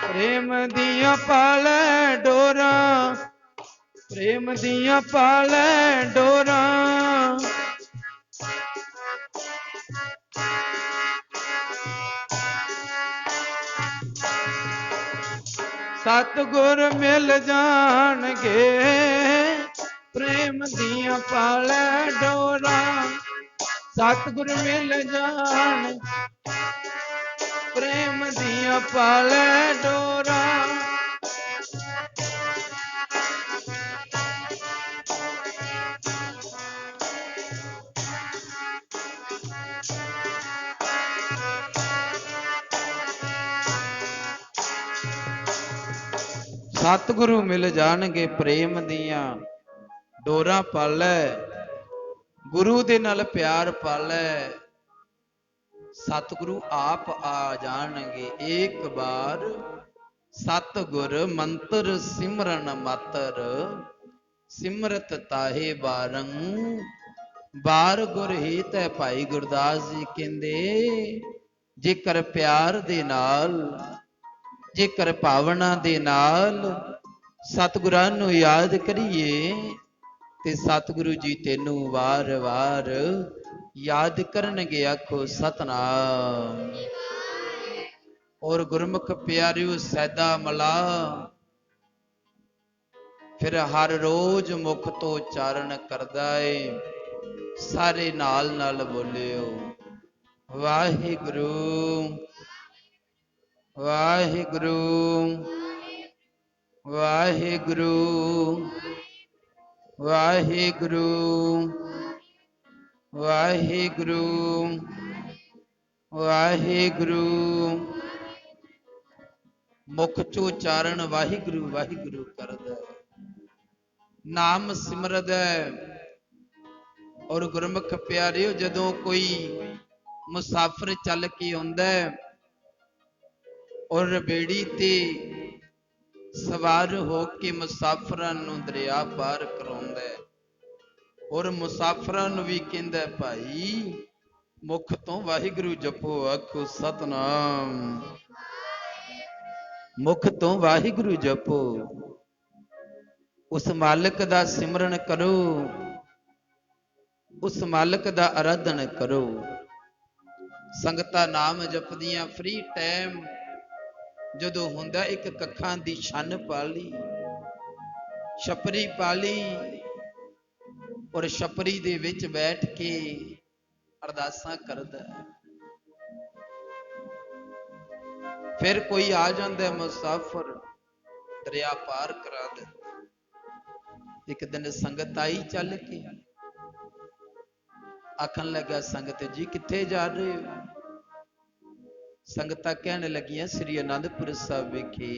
प्रेम दिया पाले डोरा प्रेम दिया पाले डोरा सतगुर मिल जाणगे प्रेम दिया पाले डोरा सतगुर मिल जान प्रेम दिया पाले डोरा सतगुरु मिल जाणगे प्रेम दिया डोरा पाले गुरु दे नाल प्यार पाले सतगुरु आप आ जाणगे एक बार सतगुर मंत्र सिमरन मातर सिमरत ताहे बारंग बार गुर ही तै भाई गुरदास जी कहंदे जेकर प्यार दे नाल जेकर भावना दे नाल सतगुरां नूं याद करिए ते सतगुरु जी तेनू वार वार याद करनगे आखो सतनाम और गुरमुख प्यारियो सैदा मला फिर हर रोज मुख तो उच्चारण करदा है सारे नाल नाल बोलियो वाहिगुरु वाहिगुरु वाहिगुरु वाहिगुरु वाहिगुरु वाहिगुरु मुख चो उच्चारण वाहिगुरु वाहिगुरु करदा नाम सिमरदा और गुरमुख प्यारियो जदों कोई मुसाफिर चल के आउंदा और बेड़ी ते सवार हो के मुसाफिरां नूं दरिया पार कराउंदा और मुसाफिरां नूं भी कहंदा भाई मुख तो वाहिगुरु जपो आखो सतनाम मुख तो वाहिगुरु जपो उस मालिक दा सिमरन करो उस मालिक दा आराधन करो संगतां नाम जपदियां फ्री टाइम जदों हुंदा एक कखां दी छन पाली छपरी पाली और छपरी दे विच बैठ के अरदासां करदा फिर कोई आ जांदा मुसाफिर दरिया पार करा दे एक दिन संगत आई चल के आखन लगा संगत जी किथे जा रहे हो संगतां कहने लगियां श्री आनंदपुर साहिब विखे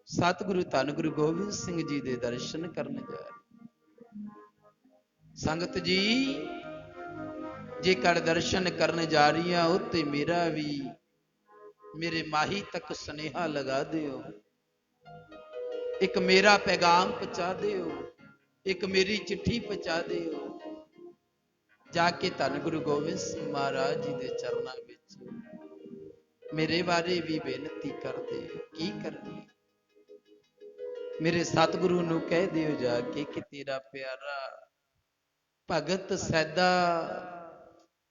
सतगुरु धन गुरु गोबिंद सिंह जी दे दर्शन करने जा रहे संगत जी जेकर दर्शन करने जा रही हैं उत्ते मेरा भी मेरे माही तक सुनेहा लगा दियो एक मेरा पैगाम पहुंचा दियो एक मेरी चिट्ठी पहुंचा दियो जाके धन गुरु गोबिंद सिंह महाराज जी के चरणों विच मेरे बारे भी बेनती कर दे की करनी मेरे सतगुरु नूं कह दियो जाके कि तेरा प्यारा भगत सैदा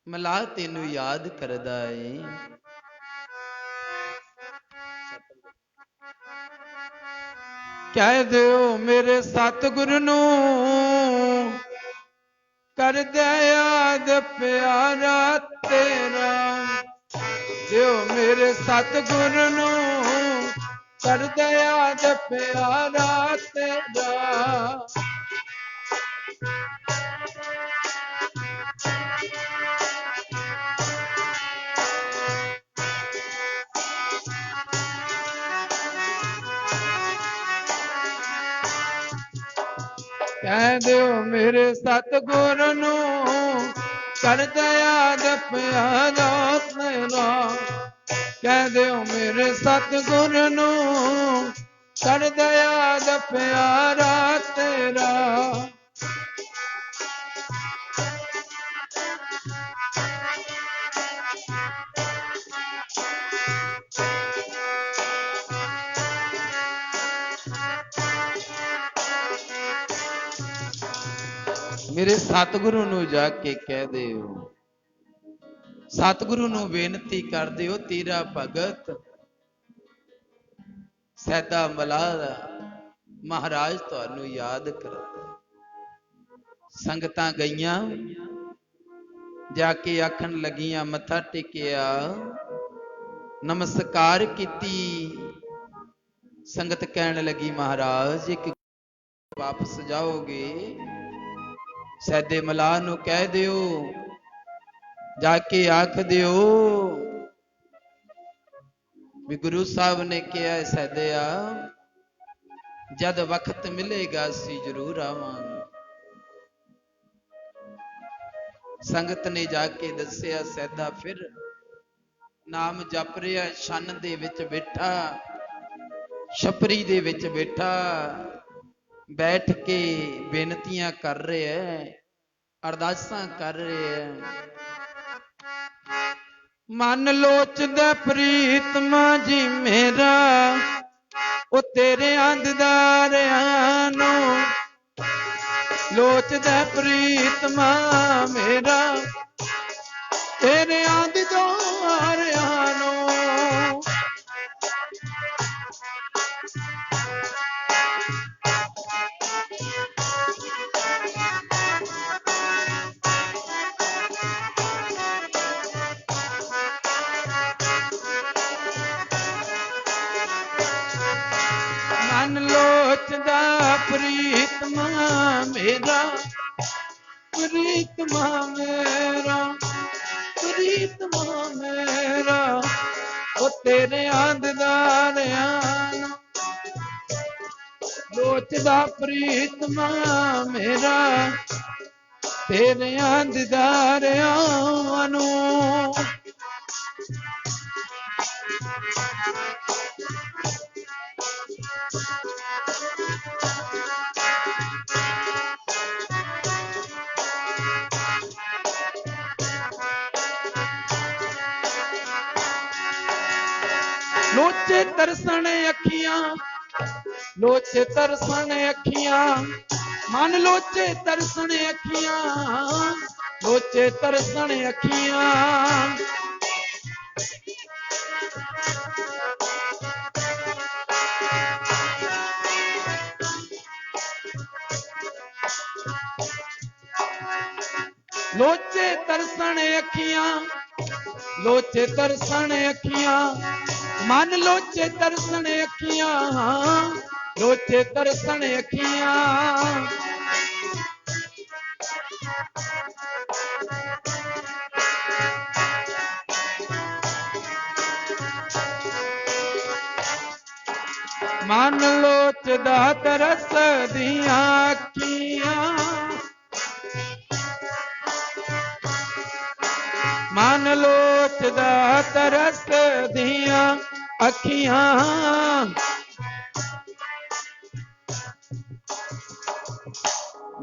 मला तेनू याद करदा है कह दियो मेरे सतगुरु नूं कर दे याद प्यारा ਤੇਰਾ। ਦਿਓ ਮੇਰੇ ਸਤਿਗੁਰ ਨੂੰ ਕਰ ਦਇਆ ਦੇ ਪਿਆਰਾ ਤੇਰਾ। ਕਹਿ ਦਿਓ ਮੇਰੇ ਸਤਿਗੁਰ ਨੂੰ ਕਰ ਦਇਆ ਦੇ ਪਿਆਰਾ ਤੇਰਾ। ਕਹਿ ਦਿਓ ਮੇਰੇ ਸਤਿਗੁਰ ਨੂੰ ਕਰ ਦਇਆ ਦੇ ਪਿਆਰਾ ਤੇਰਾ। ਮੇਰੇ ਸਤਿਗੁਰੂ ਨੂੰ ਜਾ ਕੇ ਕਹਿ ਦਿਓ, ਸਤਿਗੁਰੂ ਨੂੰ ਬੇਨਤੀ ਕਰ ਦਿਓ, ਤੇਰਾ ਭਗਤ ਸੈਦਾ ਮਲਾਹ ਮਹਾਰਾਜ ਤੁਹਾਨੂੰ ਯਾਦ ਕਰਦਾ। ਸੰਗਤਾਂ ਗਈਆਂ, ਜਾ ਕੇ ਆਖਣ ਲੱਗੀਆਂ, ਮੱਥਾ ਟੇਕਿਆ, ਨਮਸਕਾਰ ਕੀਤੀ। ਸੰਗਤ ਕਹਿਣ ਲੱਗੀ, ਮਹਾਰਾਜ ਇੱਕ ਵਾਪਸ ਜਾਓਗੇ? ਸੈਦੇ ਮਲਾਹ ਨੂੰ ਕਹਿ ਦਿਓ, ਜਾ ਕੇ ਆਖ ਦਿਓ ਵੀ ਗੁਰੂ ਸਾਹਿਬ ਨੇ ਕਿਹਾ ਸੈਦਿਆ ਜਦ ਵਕਤ ਮਿਲੇਗਾ ਅਸੀਂ ਜ਼ਰੂਰ ਆਵਾਂਗੇ। ਸੰਗਤ ਨੇ ਜਾ ਕੇ ਦੱਸਿਆ, ਸੈਦਾ ਫਿਰ ਨਾਮ ਜਪ ਰਿਹਾ, ਛੰਨ ਦੇ ਵਿੱਚ ਬੈਠਾ, ਛਪਰੀ ਦੇ ਵਿੱਚ ਬੈਠਾ, ਬੈਠ ਕੇ ਬੇਨਤੀਆਂ ਕਰ ਰਿਹਾ, ਅਰਦਾਸਾਂ ਕਰ ਰਿਹਾ। ਮਨ ਲੋਚਦਾ ਪ੍ਰੀਤਮਾ ਜੀ ਮੇਰਾ, ਉਹ ਤੇਰੇ ਅੰਧਦਾਰਿਆਂ ਨੂੰ ਲੋਚਦਾ ਪ੍ਰੀਤਮਾ ਮੇਰਾ, ਤੇਰੇ ਅੰਧਦਾਰਿਆਂ ਨੂੰ। ਮਨ ਲੋਚਦਾ ਪ੍ਰੀਤਮਾ ਮੇਰਾ, ਪ੍ਰੀਤਮਾ ਮੇਰਾ, ਪ੍ਰੀਤਮਾ ਮੇਰਾ, ਉਹ ਤੇਰੇ ਅੰਧਦਾਰਿਆਂ ਨੂੰ ਲੋਚਦਾ ਪ੍ਰੀਤਮਾ ਮੇਰਾ, ਤੇਰੇ ਅੰਧਦਾਰਿਆਂ ਨੂੰ। ਲੋਚੇ ਤਰਸਣ ਅੱਖੀਆਂ, ਲੋਚੇ ਤਰਸਣ ਅੱਖੀਆਂ, ਮਨ ਲੋਚੇ ਤਰਸਣ ਅੱਖੀਆਂ, ਲੋਚੇ ਤਰਸਣ ਅੱਖੀਆਂ। ਲੋਚੇ ਤਰਸਣ ਅੱਖੀਆਂ, ਲੋਚੇ ਤਰਸਣ ਅੱਖੀਆਂ, ਮਨ ਲੋਚੇ ਤਰਸਣ ਅੱਖੀਆਂ, ਲੋਚੇ ਤਰਸਣ ਅੱਖੀਆਂ। ਮਨ ਲੋਚਦਾ ਤਰਸ ਦੀਆਂ ਅੱਖੀਆਂ, ਮਨ ਲੋਚਦਾ ਤਰਸ ਦੀਆਂ ਅੱਖੀਆਂ।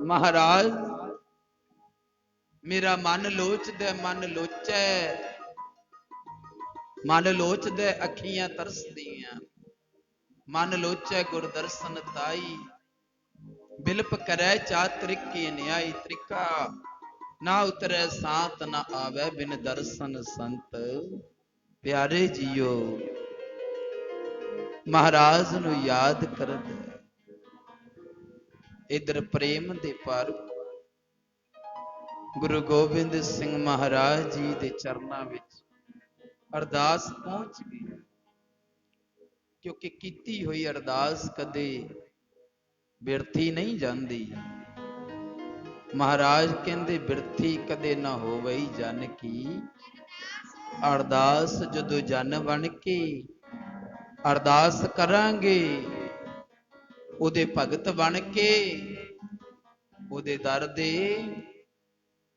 ਮਹਾਰਾਜ ਮੇਰਾ ਮਨ ਲੋਚਦਾ, ਮਨ ਲੋਚੈ, ਮਨ ਲੋਚਦਾ ਅੱਖੀਆਂ ਤਰਸਦੀਆਂ, ਮਨ ਲੋਚੈ ਗੁਰ ਦਰਸ਼ਨ ਤਾਈ, ਬਿਲਪ ਕਰੈ ਚਾ ਤ੍ਰਿਕੀ ਨਿਆਈ, ਤ੍ਰਿਕਾ ਨਾ ਉਤਰੈ ਸਾਤ ਨਾ ਆਵੈ ਬਿਨ ਦਰਸ਼ਨ ਸੰਤ ਪਿਆਰੇ ਜੀਓ। ਮਹਾਰਾਜ ਨੂੰ ਯਾਦ ਕਰਦੇ, ਇਧਰ ਪ੍ਰੇਮ ਦੇ ਪਰ ਗੁਰੂ ਗੋਬਿੰਦ ਸਿੰਘ ਮਹਾਰਾਜ ਜੀ ਦੇ ਚਰਨਾਂ ਵਿੱਚ ਅਰਦਾਸ ਪਹੁੰਚ ਗਈ, ਕਿਉਂਕਿ ਕੀਤੀ ਹੋਈ ਅਰਦਾਸ ਕਦੇ ਬਿਰਥੀ ਨਹੀਂ ਜਾਂਦੀ। ਮਹਾਰਾਜ ਕਹਿੰਦੇ ਬਿਰਥੀ ਕਦੇ ਨਾ ਹੋਵਈ ਜਨ ਕੀ, ਅਰਦਾਸ ਜਦੋਂ ਜਨ ਬਣ ਕੇ ਅਰਦਾਸ ਕਰਾਂਗੇ, ਉਹਦੇ ਭਗਤ ਬਣ ਕੇ, ਉਹਦੇ ਦਰ ਦੇ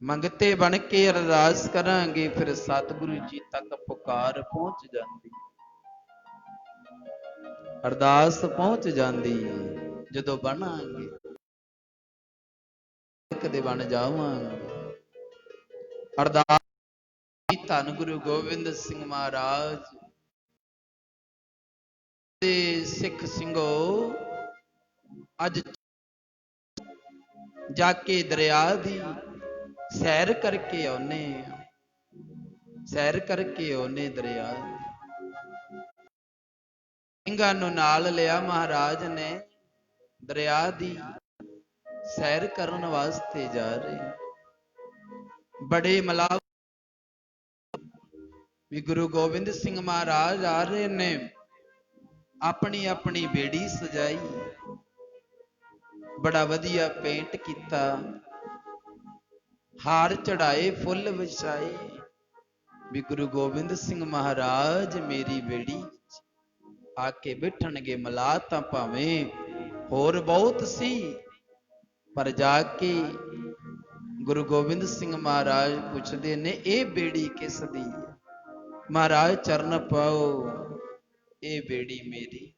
ਮੰਗਤੇ ਬਣ ਕੇ ਅਰਦਾਸ ਕਰਾਂਗੇ, ਫਿਰ ਸਤਿਗੁਰੂ ਜੀ ਤੱਕ ਪੁਕਾਰ ਪਹੁੰਚ ਜਾਂਦੀ, ਅਰਦਾਸ ਪਹੁੰਚ ਜਾਂਦੀ ਜਦੋਂ ਬਣਾਂਗੇ, ਕਦੇ ਬਣ ਜਾਵਾਂਗੇ। ਅਰਦਾਸ ਧੰਨ ਗੁਰੂ ਗੋਬਿੰਦ ਸਿੰਘ ਮਹਾਰਾਜ ਦੇ ਸਿੱਖ ਸਿੰਘੋ, ਅੱਜ ਜਾ ਕੇ ਦਰਿਆ ਦੀ ਸੈਰ ਕਰਕੇ ਆਉਨੇ, ਸੈਰ ਕਰਕੇ ਆਉਨੇ ਦਰਿਆ ਦੀ। ਸਿੰਘਾਂ ਨੂੰ ਨਾਲ ਲਿਆ ਮਹਾਰਾਜ ਨੇ, ਦਰਿਆ ਦੀ ਸੈਰ ਕਰਨ ਵਾਸਤੇ ਜਾ ਰਹੇ। ਬੜੇ ਮਲਾਪ ਵੀ ਗੁਰੂ ਗੋਬਿੰਦ ਸਿੰਘ ਮਹਾਰਾਜ ਆ ਰਹੇ ਨੇ, ਆਪਣੀ ਆਪਣੀ ਬੇੜੀ ਸਜਾਈ, ਬੜਾ ਵਧੀਆ ਪੇਂਟ ਕੀਤਾ, ਹਾਰ ਚੜਾਏ, ਫੁੱਲ ਵਿਛਾਏ, ਵੀ ਗੁਰੂ ਗੋਬਿੰਦ ਸਿੰਘ ਮਹਾਰਾਜ ਮੇਰੀ ਬੇੜੀ ਆ ਕੇ ਬੈਠਣਗੇ। ਮਲਾਹ ਤਾਂ ਭਾਵੇਂ ਹੋਰ ਬਹੁਤ ਸੀ, ਪਰ ਜਾ ਕੇ ਗੁਰੂ ਗੋਬਿੰਦ ਸਿੰਘ ਮਹਾਰਾਜ ਪੁੱਛਦੇ ਨੇ, ਇਹ ਬੇੜੀ ਕਿਸ ਦੀ? ਮਹਾਰਾਜ ਚਰਨ ਪਾਓ, ਇਹ ਬੇੜੀ ਮੇਰੀ।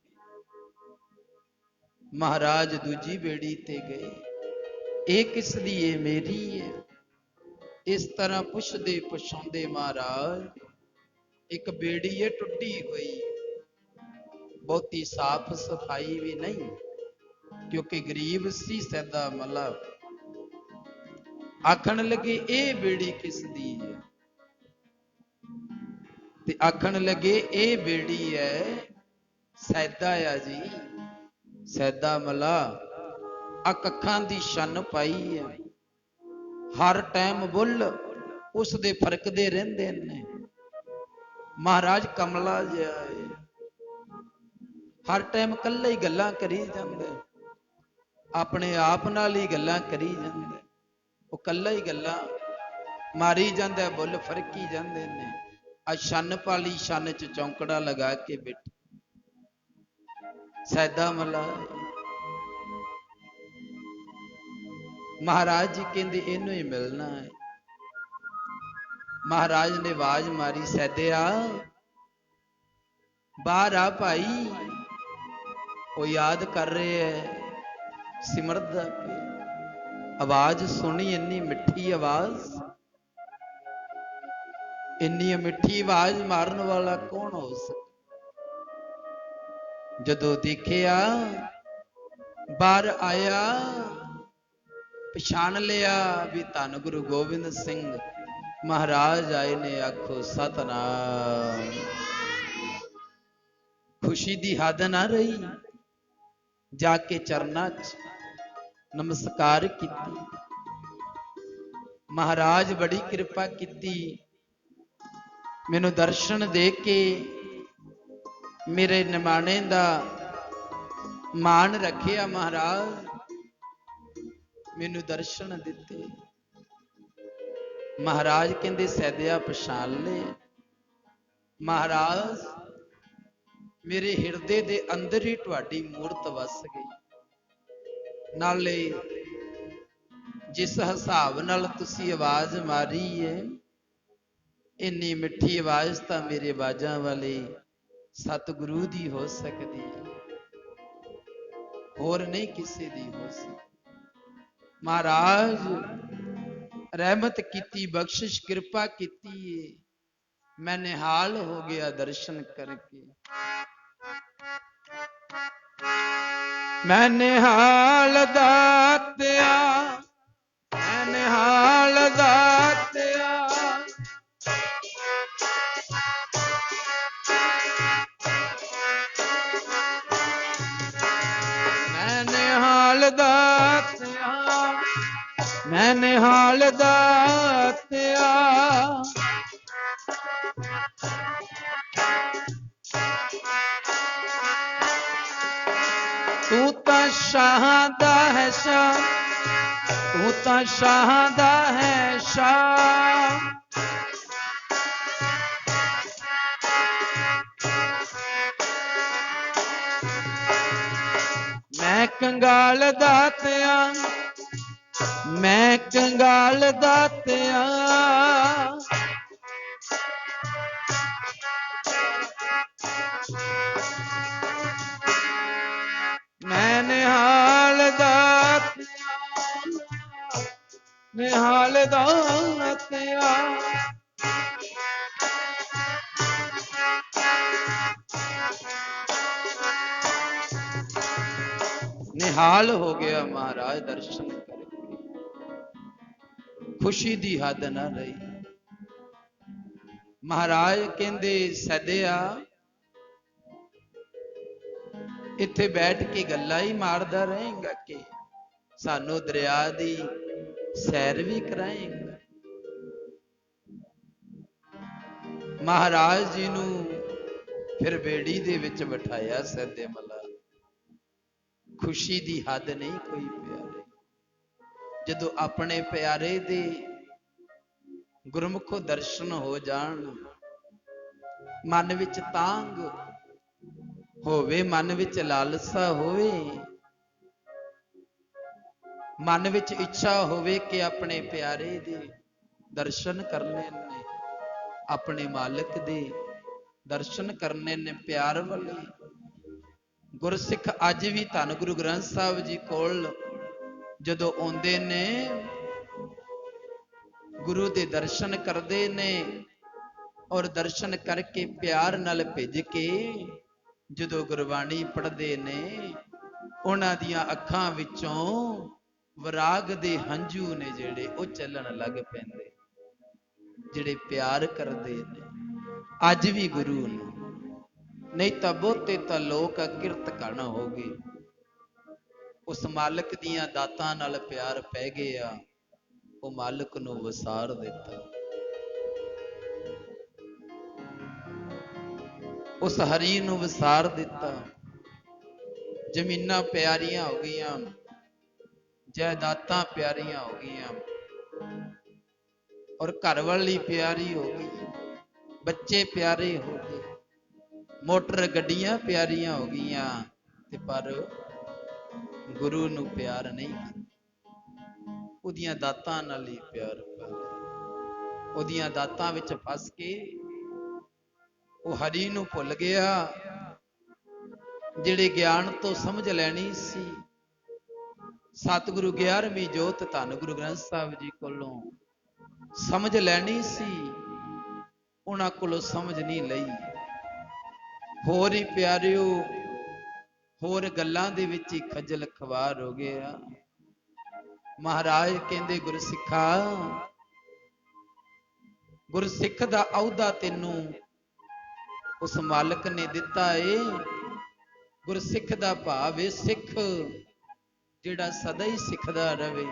ਮਹਾਰਾਜ ਦੂਜੀ ਬੇੜੀ ਤੇ ਗਏ, ਇਹ ਕਿਸ ਦੀ? ਇਹ ਮੇਰੀ ਹੈ। ਇਸ ਤਰ੍ਹਾਂ ਪੁੱਛਦੇ ਪੁੱਛਾਉਂਦੇ ਮਹਾਰਾਜ, ਇੱਕ ਬੇੜੀ ਹੈ ਟੁੱਟੀ ਹੋਈ, ਬਹੁਤੀ ਸਾਫ ਸਫਾਈ ਵੀ ਨਹੀਂ, ਕਿਉਂਕਿ ਗਰੀਬ ਸੀ ਸੈਦਾ ਮੱਲਾ। ਆਖਣ ਲੱਗੇ, ਇਹ ਬੇੜੀ ਕਿਸ ਦੀ ਹੈ? ਤੇ ਆਖਣ ਲੱਗੇ, ਇਹ ਬੇੜੀ ਹੈ ਸੈਦਾ ਆ ਜੀ, ਸੈਦਾ ਮੱਲਾ। ਆ ਕੱਖਾਂ ਦੀ ਛੰਨ ਪਾਈ ਹੈ, ਹਰ ਟਾਈਮ ਬੁੱਲ ਉਸ ਦੇ ਫਰਕਦੇ ਰਹਿੰਦੇ ਨੇ। ਮਹਾਰਾਜ ਕਮਲਾ ਜਿਹਾ ਹੈ, ਹਰ ਟਾਈਮ ਕੱਲਾ ਹੀ ਗੱਲਾਂ ਕਰੀ ਜਾਂਦੇ, ਆਪਣੇ ਆਪ ਨਾਲ ਹੀ ਗੱਲਾਂ ਕਰੀ ਜਾਂਦੇ, ਉਹ ਕੱਲਾ ਹੀ ਗੱਲਾਂ ਮਾਰੀ ਜਾਂਦਾ, ਬੁੱਲ ਫਰਕੀ ਜਾਂਦੇ ਨੇ। ਆ ਛੰਨ ਪਾਲੀ, ਛੰਨ ਚ ਚੌਂਕੜਾ ਲਗਾ ਕੇ ਬੈਠੇ ਸੈਦਾ ਮੱਲਾ। ਮਹਾਰਾਜ ਜੀ ਕਹਿੰਦੇ ਇਹਨੂੰ ਹੀ ਮਿਲਣਾ ਹੈ। ਮਹਾਰਾਜ ਨੇ ਆਵਾਜ਼ ਮਾਰੀ, ਸੈਦਿਆ ਬਾਹਰ ਆ ਭਾਈ। ਉਹ ਯਾਦ ਕਰ ਰਹੇ ਹੈ, ਸਿਮਰਦਾ ਪਿਆ। ਆਵਾਜ਼ ਸੁਣੀ, ਇੰਨੀ ਮਿੱਠੀ ਆਵਾਜ਼, ਇੰਨੀ ਮਿੱਠੀ ਆਵਾਜ਼ ਮਾਰਨ ਵਾਲਾ ਕੌਣ ਹੋ ਸਕਦਾ? ਜਦੋਂ ਦੇਖਿਆ ਬਾਹਰ ਆਇਆ, ਪਛਾਣ ਲਿਆ ਵੀ ਧੰਨ ਗੁਰੂ ਗੋਬਿੰਦ ਸਿੰਘ ਮਹਾਰਾਜ ਆਏ ਨੇ। ਆਖੋ ਸਤਨਾਮ। ਖੁਸ਼ੀ ਦੀ ਹੱਦ ਨਾ ਰਹੀ, ਜਾ ਕੇ ਚਰਨਾਂ 'ਚ ਨਮਸਕਾਰ ਕੀਤੀ। ਮਹਾਰਾਜ ਬੜੀ ਕਿਰਪਾ ਕੀਤੀ, ਮੈਨੂੰ ਦਰਸ਼ਨ ਦੇ ਕੇ ਮੇਰੇ ਨਿਮਾਣੇ ਦਾ ਮਾਣ ਰੱਖਿਆ। ਮਹਾਰਾਜ ਮੈਨੂੰ ਦਰਸ਼ਨ ਦਿੱਤੇ। ਮਹਾਰਾਜ ਕਹਿੰਦੇ, ਸੈਦਿਆ ਪਛਾਣ ਲੈ। ਮਹਾਰਾਜ ਮੇਰੇ ਹਿਰਦੇ ਦੇ ਅੰਦਰ ਹੀ ਤੁਹਾਡੀ ਮੂਰਤ ਵਸ ਗਈ। ਨਾਲੇ ਜਿਸ ਹਿਸਾਬ ਨਾਲ ਤੁਸੀਂ ਆਵਾਜ਼ ਮਾਰੀ ਹੈ, ਇੰਨੀ ਮਿੱਠੀ ਆਵਾਜ਼ ਤਾਂ ਮੇਰੇ ਆਵਾਜ਼ਾਂ ਵਾਲੇ ਸਤਿਗੁਰੂ ਦੀ ਹੋ ਸਕਦੀ ਹੈ, ਹੋਰ ਨਹੀਂ ਕਿਸੇ ਦੀ ਹੋ ਸਕਦੀ। ਮਹਾਰਾਜ ਰਹਿਮਤ ਕੀਤੀ, ਬਖਸ਼ਿਸ਼ ਕਿਰਪਾ ਕੀਤੀ ਹੈ। ਮੈਂ ਨਿਹਾਲ ਹੋ ਗਿਆ ਦਰਸ਼ਨ ਕਰਕੇ। ਮੈਂ ਨਿਹਾਲ ਦਾਤਿਆ, ਮੈਂ ਨਿਹਾਲ ਦਾਤਿਆ, ਮੈਂ ਨਿਹਾਲ ਦਾਤਿਆ, ਮੈਂ ਮੈਂ ਨਿਹਾਲ ਦਾਤਿਆ ਤੂੰ ਤਾਂ ਸ਼ਾਹਾਂ ਦਾ ਹੈ ਸ਼ਾਹ, ਤੂੰ ਤਾਂ ਸ਼ਾਹਾਂ ਦਾ ਹੈ ਸ਼ਾਹ। ਮੈਂ ਕੰਗਾਲ ਦਾਤਿਆ, ਮੈਂ ਕੰਗਾਲ ਦਾਤਿਆ ਮੈਂ ਨਿਹਾਲ ਦਾਤਿਆ, ਨਿਹਾਲ ਦਾਤਿਆ। ਨਿਹਾਲ ਹੋ ਗਿਆ ਮਹਾਰਾਜ ਦਰਸ਼ਨ ਕਰਕੇ, ਖੁਸ਼ੀ ਦੀ ਹੱਦ ਨਾ ਰਹੀ। ਮਹਾਰਾਜ ਕਹਿੰਦੇ ਸਦਿਆ ਇੱਥੇ ਬੈਠ ਕੇ ਗੱਲਾਂ ਹੀ ਮਾਰਦਾ ਰਹੇਗਾ ਕਿ ਸਾਨੂੰ ਦਰਿਆ ਦੀ ਸੈਰ ਵੀ ਕਰਾਏਗਾ। ਮਹਾਰਾਜ ਜੀ ਨੂੰ ਫਿਰ ਬੇੜੀ ਦੇ ਵਿੱਚ ਬਿਠਾਇਆ ਸਦੇ ਮੱਲਾ। ਖੁਸ਼ੀ ਦੀ ਹੱਦ ਨਹੀਂ ਕੋਈ ਪਿਆਰੇ, ਜਦੋਂ ਆਪਣੇ ਪਿਆਰੇ ਦੇ ਗੁਰਮੁਖੋ ਦਰਸ਼ਨ ਹੋ ਜਾਣ, ਮਨ ਵਿੱਚ ਤਾਂਗ ਹੋਵੇ, ਮਨ ਵਿੱਚ ਲਾਲਸਾ ਹੋਵੇ, ਮਨ ਵਿੱਚ ਇੱਛਾ ਹੋਵੇ ਕਿ ਆਪਣੇ ਪਿਆਰੇ ਦੇ ਦਰਸ਼ਨ ਕਰਨੇ ਨੇ, ਆਪਣੇ ਮਾਲਕ ਦੇ ਦਰਸ਼ਨ ਕਰਨੇ ਨੇ ਪਿਆਰ ਵਾਲੇ। ਗੁਰਸਿੱਖ ਅੱਜ ਵੀ ਧੰਨ ਗੁਰੂ ਗ੍ਰੰਥ ਸਾਹਿਬ ਜੀ ਕੋਲ ਜਦੋਂ ਆਉਂਦੇ ਨੇ, ਗੁਰੂ ਦੇ ਦਰਸ਼ਨ ਕਰਦੇ ਨੇ ਔਰ ਦਰਸ਼ਨ ਕਰਕੇ ਪਿਆਰ ਨਾਲ ਭਿੱਜ ਕੇ ਜਦੋਂ ਗੁਰਬਾਣੀ ਪੜ੍ਹਦੇ ਨੇ, ਉਹਨਾਂ ਦੀਆਂ ਅੱਖਾਂ ਵਿੱਚੋਂ ਵਿਰਾਗ ਦੇ ਹੰਝੂ ਨੇ ਜਿਹੜੇ ਉਹ ਚੱਲਣ ਲੱਗ ਪੈਂਦੇ, ਜਿਹੜੇ ਪਿਆਰ ਕਰਦੇ ਨੇ ਅੱਜ ਵੀ ਗੁਰੂ ਨੂੰ। ਨਹੀਂ ਤਾਂ ਬਹੁਤੇ ਤਾਂ ਲੋਕ ਕਿਰਤ ਘਣ ਹੋ ਗਏ, ਉਸ ਮਾਲਕ ਦੀਆਂ ਦਾਤਾਂ ਨਾਲ ਪਿਆਰ ਪੈ ਗਿਆ, ਉਹ ਮਾਲਕ ਨੂੰ ਵਿਸਾਰ ਦਿੱਤਾ। ਉਸ ਹਰੀ ਨੂੰ ਵਿਸਾਰ ਦਿੱਤਾ। ਜ਼ਮੀਨਾਂ ਪਿਆਰੀਆਂ ਹੋ ਗਈਆਂ, ਜਾਇਦਾਦਾਂ ਪਿਆਰੀਆਂ ਹੋ ਗਈਆਂ, ਔਰ ਘਰ ਵਾਲੀ ਪਿਆਰੀ ਹੋ ਗਈ, ਬੱਚੇ ਪਿਆਰੇ ਹੋ ਗਏ, ਮੋਟਰ ਗੱਡੀਆਂ ਪਿਆਰੀਆਂ ਹੋ ਗਈਆਂ, ਤੇ ਪਰ ਗੁਰੂ ਨੂੰ ਪਿਆਰ ਨਹੀਂ ਕੀਤਾ। ਉਹਦੀਆਂ ਦਾਤਾਂ ਨਾਲ ਹੀ ਪਿਆਰ ਪਾ ਲਿਆ। ਉਹਦੀਆਂ ਦਾਤਾਂ ਵਿੱਚ ਫਸ ਕੇ ਉਹ ਹਰੀ ਨੂੰ ਭੁੱਲ ਗਿਆ, ਜਿਹੜੇ ਗਿਆਨ ਤੋਂ ਸਮਝ ਲੈਣੀ ਸੀ। ਸਤਿਗੁਰੂ 11ਵੀਂ ਜੋਤ ਧੰਨ ਗੁਰੂ ਗ੍ਰੰਥ ਸਾਹਿਬ ਜੀ ਕੋਲੋਂ ਸਮਝ ਲੈਣੀ ਸੀ, ਉਹਨਾਂ ਕੋਲੋਂ ਸਮਝ ਨਹੀਂ ਲਈ। ਹੋਰ ਹੀ ਪਿਆਰਿਓ, ਹੋਰ ਗੱਲਾਂ ਦੇ ਵਿੱਚ ਹੀ ਖੱਜਲ ਖਵਾਰ ਹੋ ਗਿਆ। ਮਹਾਰਾਜ ਕਹਿੰਦੇ ਗੁਰਸਿੱਖਾ, ਗੁਰਸਿੱਖ ਦਾ ਅਹੁਦਾ ਤੈਨੂੰ ਉਸ ਮਾਲਕ ਨੇ ਦਿੱਤਾ ਏ। ਗੁਰਸਿੱਖ ਦਾ ਭਾਵ ਏ ਸਿੱਖ ਜਿਹੜਾ ਸਦਾ ਹੀ ਸਿੱਖਦਾ ਰਵੇ,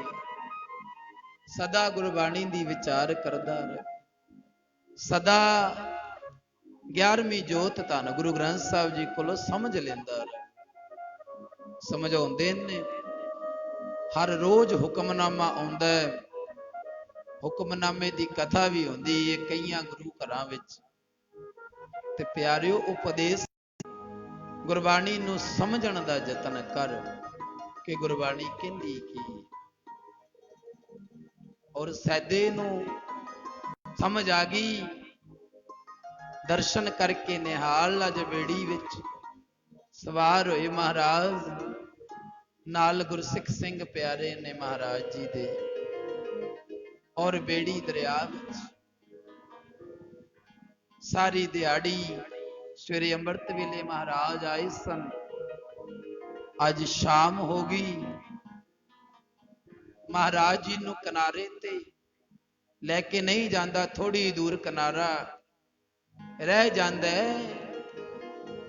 ਸਦਾ ਗੁਰਬਾਣੀ ਦੀ ਵਿਚਾਰ ਕਰਦਾ ਰਹੇ, ਸਦਾ 11ਵੀਂ ਜੋਤ ਧੰਨ ਗੁਰੂ ਗ੍ਰੰਥ ਸਾਹਿਬ ਜੀ ਕੋਲੋਂ ਸਮਝ ਲੈਂਦਾ ਰਹੇ। ਸਮਝਾਉਂਦੇ ਨੇ, ਹਰ ਰੋਜ਼ ਹੁਕਮਨਾਮਾ ਆਉਂਦਾ ਹੈ, ਹੁਕਮਨਾਮੇ ਦੀ ਕਥਾ ਵੀ ਹੁੰਦੀ ਹੈ ਕਈਆਂ ਗੁਰੂ ਘਰਾਂ ਵਿੱਚ। ਤੇ ਪਿਆਰਿਓ, ਉਪਦੇਸ਼ ਗੁਰਬਾਣੀ ਨੂੰ ਸਮਝਣ ਦਾ ਯਤਨ ਕਰ ਕਿ ਗੁਰਬਾਣੀ ਕਹਿੰਦੀ ਕੀ। ਔਰ ਸੈਦੇ ਨੂੰ ਸਮਝ ਆ ਗਈ, ਦਰਸ਼ਨ ਕਰਕੇ ਨਿਹਾਲ ਅਜ ਬੇੜੀ ਵਿੱਚ ਸਵਾਰ ਹੋਏ ਮਹਾਰਾਜ। ਨਾਲ ਗੁਰਸਿੱਖ ਸਿੰਘ ਪਿਆਰੇ ਨੇ ਮਹਾਰਾਜ ਜੀ ਦੇ, ਔਰ ਬੇੜੀ ਦਰਿਆ ਵਿੱਚ ਸਾਰੀ ਦਿਹਾੜੀ। ਸਵੇਰੇ ਅੰਮ੍ਰਿਤ ਵੇਲੇ ਮਹਾਰਾਜ ਆਏ ਸਨ, ਅੱਜ ਸ਼ਾਮ ਹੋ ਗਈ। ਮਹਾਰਾਜ ਜੀ ਨੂੰ ਕਿਨਾਰੇ ਤੇ ਲੈ ਕੇ ਨਹੀਂ ਜਾਂਦਾ, ਥੋੜੀ ਦੂਰ ਕਿਨਾਰਾ ਰਹਿ ਜਾਂਦਾ,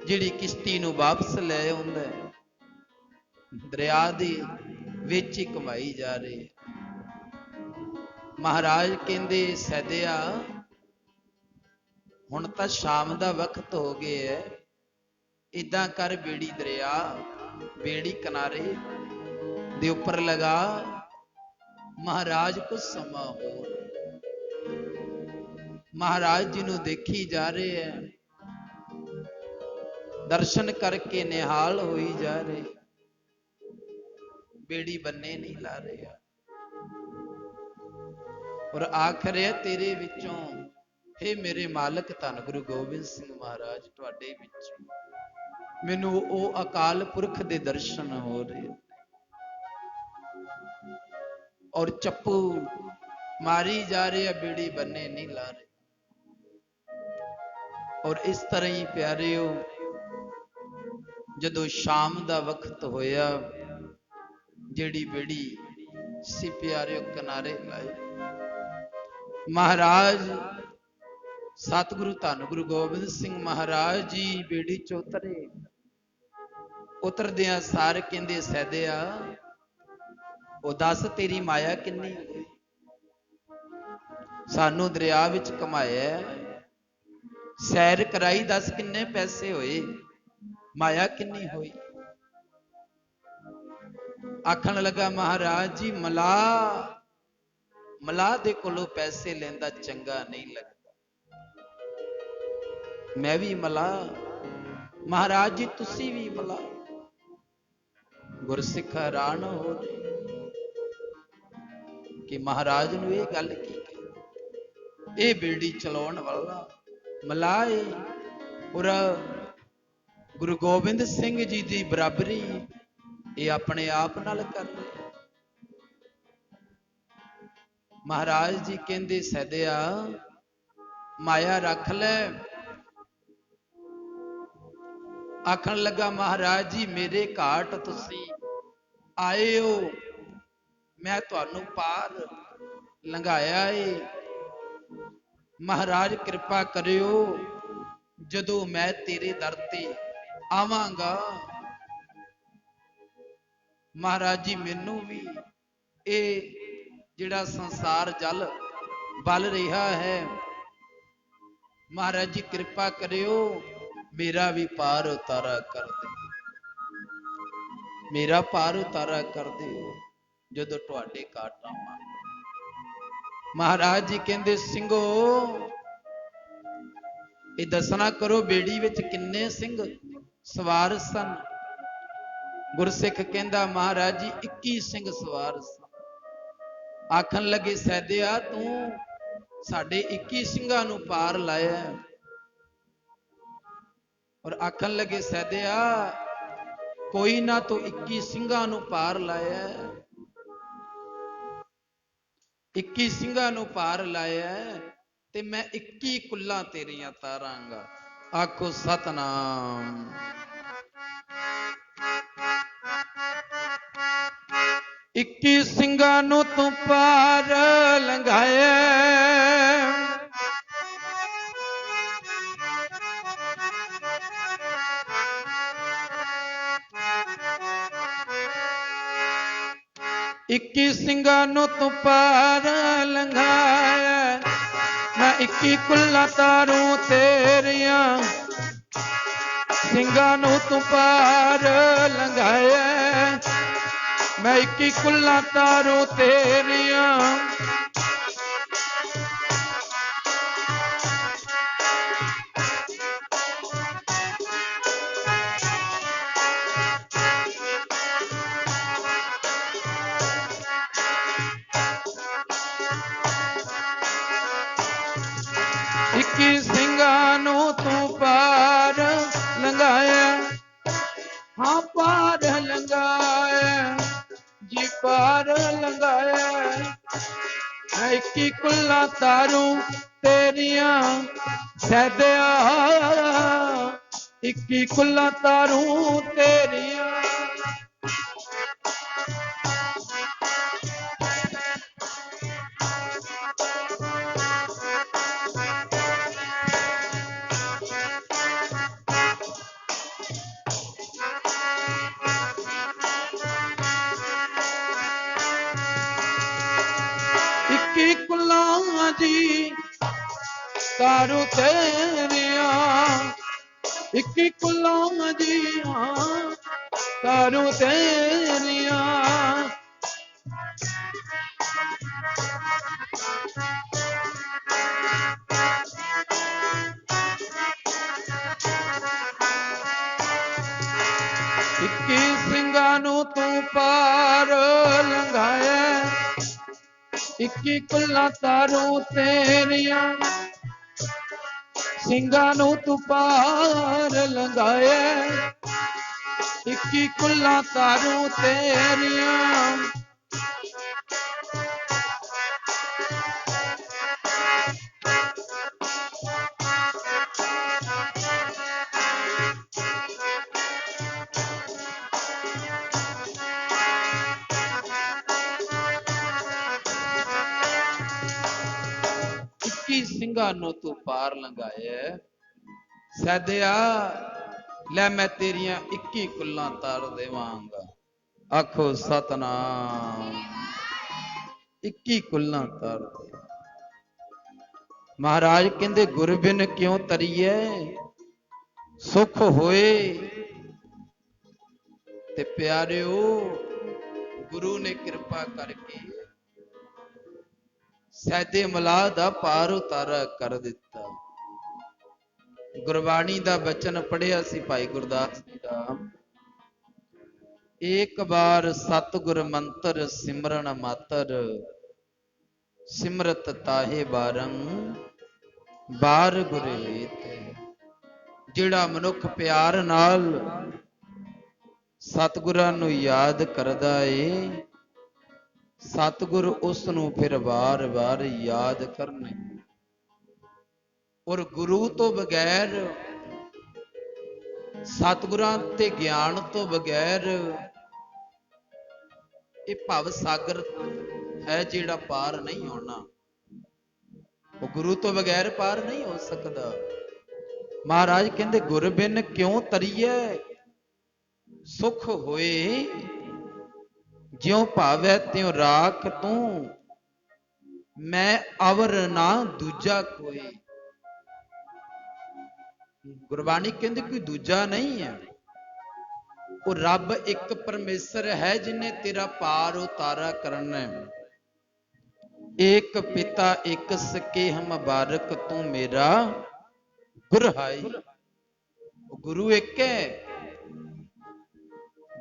ਜਿਹੜੀ ਕਿਸ਼ਤੀ ਨੂੰ ਵਾਪਸ ਲੈ ਆਉਂਦਾ, ਦਰਿਆ ਦੇ ਵਿੱਚ ਹੀ ਘੁਮਾਈ ਜਾ ਰਹੀ। महाराज कहंदे सैदिया हुण तां शाम दा वक्त हो गया है, इदां कर बेड़ी दरिया बेड़ी किनारे दे उपर लगा, महाराज कुछ समा हो। महाराज जी नूं देखी जा रहे हैं, दर्शन करके निहाल होई जा रहे, बेड़ी बन्ने नहीं ला रहे। और आखिर तेरे विचों हे मेरे मालक धन गुरु गोबिंद सिंह महाराज, तुहाडे विच मैनू ओ अकाल पुरख दे दर्शन हो रहे और चप्पू मारी जा रहे, बेड़ी बन्ने नहीं ला रहे। और इस तरह ही प्यारे हो, जदों शाम दा वक्त होया, जेड़ी बेड़ी सी प्यारे किनारे लाई, महाराज सतगुरु धन गुरु गोबिंद सिंह महाराज जी बेड़ी चो उतरे। उतरदियां सार कहंदे सैदिया ओ दस तेरी माया किन्नी होई, सानू दरिया विच घुमाया, सैर कराई, दस किन्ने पैसे होए, माया किन्नी होई। आखण लगा महाराज जी मलाह दे कोलों पैसे लेंदा चंगा नहीं लगता, मैं भी मलाह, महाराज जी तुसी भी मलाह। गुरसिख हैरान हो रहे कि महाराज नूं ये गल की कही, ये बेड़ी चलाउण वाला मलाह है और गुरु गोबिंद सिंह जी की बराबरी ये अपने आप नाल कर रहे। महाराज जी कहंदे सैदिया माया रख ले। आखण लगा महाराज जी मेरे घाट तुसी आए हो, मैं तुहानू पार लंघाया है, महाराज कृपा करियो जदों मैं तेरे दर ते आवांगा, महाराज जी मैनू भी ये जिहड़ा संसार जल बल रहा है, महाराज जी कृपा करियो मेरा भी पार उतारा कर दे, मेरा पार उतारा कर दिओ जदों तुहाडे घाट आवां। महाराज जी कहंदे सिंघो ये दसना करो बेड़ी विच किन्ने सिंह सवार सन। गुरसिख कहंदा महाराज जी 21 सिंह सवार सन। आखन लगे सैदिया तू साडे 21 सिंघां नूं पार लाया, और आखन लगे सैदिया कोई ना तो 21 सिंघां नूं पार लाया, 21 सिंघां नूं पार लाया ते मैं 21 कुल्लां तेरियां तारांगा। आखो सतनाम। 21 ਸਿੰਘਾਂ ਨੂੰ ਤੂੰ ਪਾਰ ਲੰਘਾਇਆ, 21 ਸਿੰਘਾਂ ਨੂੰ ਤੂੰ ਪਾਰ ਲੰਘਾਇਆ, ਮੈਂ 21 ਕੁੱਲਾਂ ਤਾਰੂ ਤੇਰੀਆਂ, ਸਿੰਘਾਂ ਨੂੰ ਤੂੰ ਪਾਰ ਲੰਘਾਇਆ, मैं 21 कुल्लां तारू तेरियां, इक्की ਸਿੰਘਾਂ ਨੂੰ तू पार लंघाया, हाँ पार लंघाया जी पार लंघाया, मैं 21 कुल्लां तारू तेरियां सैदिया, 21 कुल्लां तारू तेरियां। जी तारू तेरिया, इक्की कुल्ला जी तारू तेरिया। इक्की ਸਿੰਘਾਂ ਨੂੰ ਤੂੰ ਪਾਰ ਲੰਘਾਇਆ, इक्की कुल्ला तारू तेरिया, ਸਿੰਘਾਂ ਨੂੰ ਤੂੰ ਪਾਰ ਲੰਘਾਇਆ, इक्की कुल्ला तारू तेरिया। ਸਿੰਘਾਂ ਨੂੰ ਤੂੰ ਪਾਰ ਲੰਘਾਇਆ, ਸੈਦਿਆ ਲੈ ਮੈਂ ਤੇਰੀਆਂ 21 ਕੁੱਲਾਂ ਤਾਰ ਦੇਵਾਂਗਾ। ਆਖੋ ਸਤਨਾਮ। 21 ਕੁੱਲਾਂ ਤਾਰ ਦੇ। ਮਹਾਰਾਜ ਕਹਿੰਦੇ ਗੁਰ ਬਿਨ ਕਿਉਂ ਤਰੀਏ, ਸੁਖ ਹੋਏ। ਤੇ ਪਿਆਰਿਓ ਗੁਰੂ ਨੇ ਕਿਰਪਾ ਕਰਕੇ ਸੈਦੇ ਮਲਾਹ ਦਾ ਪਾਰ ਉਤਾਰਾ ਕਰ ਦਿੱਤਾ। ਗੁਰਬਾਣੀ ਦਾ ਬਚਨ ਪੜਿਆ ਸੀ ਭਾਈ ਗੁਰਦਾਸ ਜੀ ਦਾ, ਏਕ ਬਾਰ ਸਤਿਗੁਰ ਮੰਤਰ ਸਿਮਰਨ ਮਾਤਰ, ਸਿਮਰਤ ਤਾਹੇ ਬਾਰੰ ਬਾਰ ਗੁਰੇ ਲੀਤੇ। ਜਿਹੜਾ ਮਨੁੱਖ ਪਿਆਰ ਨਾਲ ਸਤਿਗੁਰਾਂ ਨੂੰ ਯਾਦ ਕਰਦਾ ਏ, ਸਤਿਗੁਰ ਉਸ ਨੂੰ ਫਿਰ ਵਾਰ-ਵਾਰ ਯਾਦ ਕਰਨੇ। ਔਰ ਗੁਰੂ ਤੋਂ ਬਗੈਰ, ਸਤਿਗੁਰਾਂ ਤੇ ਗਿਆਨ ਤੋਂ ਬਗੈਰ ਇਹ ਭਵ ਸਾਗਰ ਹੈ ਜਿਹੜਾ ਪਾਰ ਨਹੀਂ ਹੋਣਾ। ਉਹ ਗੁਰੂ ਤੋਂ ਬਗੈਰ ਪਾਰ ਨਹੀਂ ਹੋ ਸਕਦਾ। ਮਹਾਰਾਜ ਕਹਿੰਦੇ ਗੁਰ ਬਿਨ ਕਿਉਂ ਤਰੀਏ, ਸੁਖ ਹੋਏ। ਜਿਉ ਭਾਵੈ ਤਿਉ ਰਾਖ ਤੂੰ, ਮੈਂ ਅਵਰ ਨਾ ਦੂਜਾ ਕੋਈ। ਗੁਰਬਾਣੀ ਕਹਿੰਦੀ ਕੋਈ ਦੂਜਾ ਨਹੀਂ ਹੈ, ਉਹ ਰੱਬ ਇੱਕ ਪਰਮੇਸ਼ਰ ਹੈ ਜਿਨੇ ਤੇਰਾ ਪਾਰ ਉਤਾਰਾ ਕਰਨਾ ਹੈ। ਏਕ ਪਿਤਾ ਇੱਕ ਸਕੇ ਮੁਬਾਰਕ ਤੂੰ ਮੇਰਾ ਗੁਰ ਹਾਈ। ਉਹ ਗੁਰੂ ਇੱਕ ਹੈ।